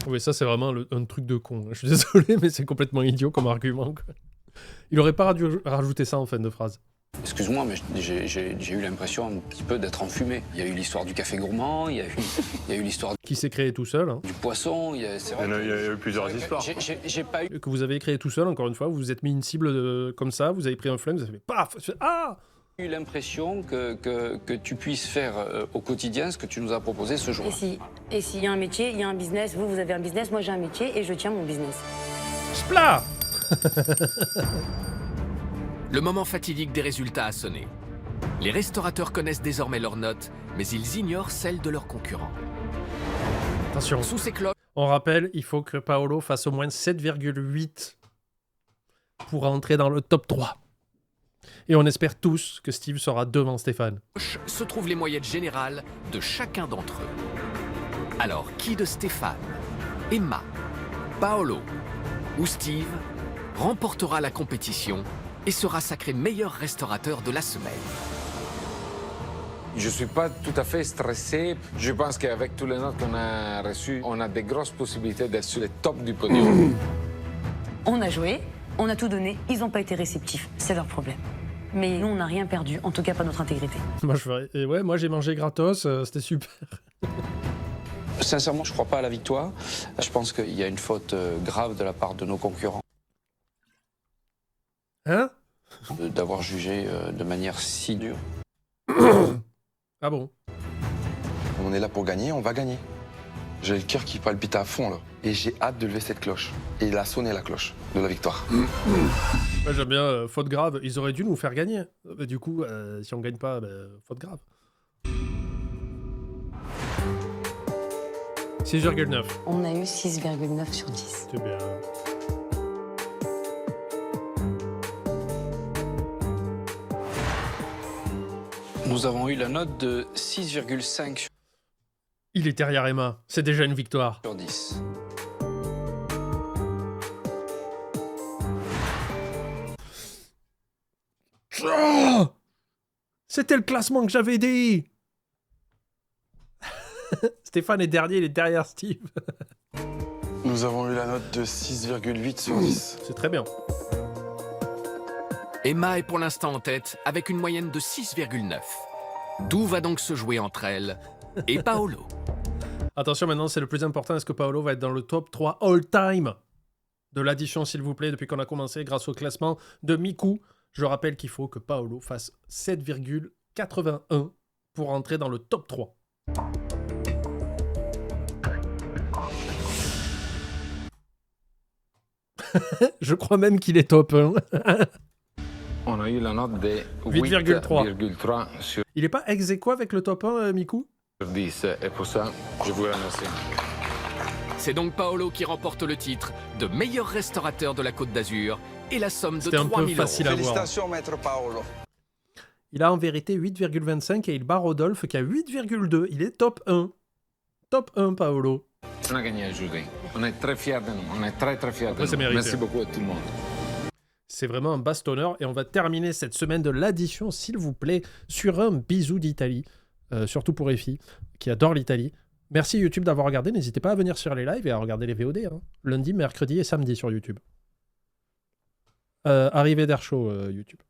Oui, ça c'est vraiment un truc de con. Je suis désolé, mais c'est complètement idiot comme argument, quoi. Il aurait pas dû rajouter ça en fin de phrase. Excuse-moi, mais j'ai eu l'impression un petit peu d'être enfumé. Il y a eu l'histoire du café gourmand, il y a eu l'histoire... Qui s'est créé tout seul. Hein. Du poisson, c'est vrai. Il y a eu plusieurs histoires. J'ai pas eu... Que vous avez créé tout seul, encore une fois, vous vous êtes mis une cible comme ça, vous avez pris un flemme, vous avez fait paf, ah! J'ai eu l'impression que tu puisses faire au quotidien ce que tu nous as proposé ce jour-là. Et s'il y a un métier, il y a un business, vous avez un business, moi j'ai un métier et je tiens mon business. Splat. Le moment fatidique des résultats a sonné. Les restaurateurs connaissent désormais leurs notes, mais ils ignorent celles de leurs concurrents. Attention, Sous ces cloches, on rappelle, il faut que Paolo fasse au moins 7,8 pour entrer dans le top 3. Et on espère tous que Steve sera devant Stéphane. se trouvent les moyennes générales de chacun d'entre eux. Alors, qui de Stéphane, Emma, Paolo ou Steve remportera la compétition et sera sacré meilleur restaurateur de la semaine? Je ne suis pas tout à fait stressé. Je pense qu'avec tous les notes qu'on a reçues, on a des grosses possibilités d'être sur le top du podium. On a joué, on a tout donné, ils n'ont pas été réceptifs, c'est leur problème. Mais nous, on n'a rien perdu, en tout cas pas notre intégrité. Moi j'ai mangé gratos, c'était super. Sincèrement, je crois pas à la victoire. Je pense qu'il y a une faute grave de la part de nos concurrents. Hein? D'avoir jugé de manière si dure. Ah bon? On est là pour gagner, on va gagner. J'ai le cœur qui palpite à fond, là. Et j'ai hâte de lever cette cloche. Et il a sonné la cloche de la victoire. Moi, j'aime bien faute grave. Ils auraient dû nous faire gagner. Du coup, si on gagne pas, faute grave. 6,9. On a eu 6,9 sur 10. C'est bien. Nous avons eu la note de 6,5 Il est derrière Emma. C'est déjà une victoire. sur 10. Oh, c'était le classement que j'avais dit. Stéphane est dernier, il est derrière Steve. Nous avons eu la note de 6,8 sur 10. C'est très bien. Emma est pour l'instant en tête avec une moyenne de 6,9. Tout va donc se jouer entre elle et Paolo. Attention, maintenant, c'est le plus important. Est-ce que Paolo va être dans le top 3 all-time de l'addition, s'il vous plaît, depuis qu'on a commencé grâce au classement de Miku? Je rappelle qu'il faut que Paolo fasse 7,81 pour entrer dans le top 3. Je crois même qu'il est top 1. On a eu la note de 8,3. 8,3 sur Il est pas ex aequo avec le top 1, Miku? 10. Et pour ça, je vous remercie. C'est donc Paolo qui remporte le titre de meilleur restaurateur de la Côte d'Azur et la somme de C'était un 3 peu 000 facile à euros. voir. Félicitations, maître Paolo. Il a en vérité 8,25 et il bat Rodolphe qui a 8,2. Il est top 1. Top 1, Paolo. On a gagné aujourd'hui. On est très fiers de nous. On est très très fiers Après, de c'est nous. mérité. Merci beaucoup à tout le monde. C'est vraiment un bastonneur. Et on va terminer cette semaine de l'addition, s'il vous plaît, sur un bisou d'Italie. Surtout pour Effie, qui adore l'Italie. Merci YouTube d'avoir regardé. N'hésitez pas à venir sur les lives et à regarder les VOD. Hein. Lundi, mercredi et samedi sur YouTube. Arrivée d'Air Show, YouTube.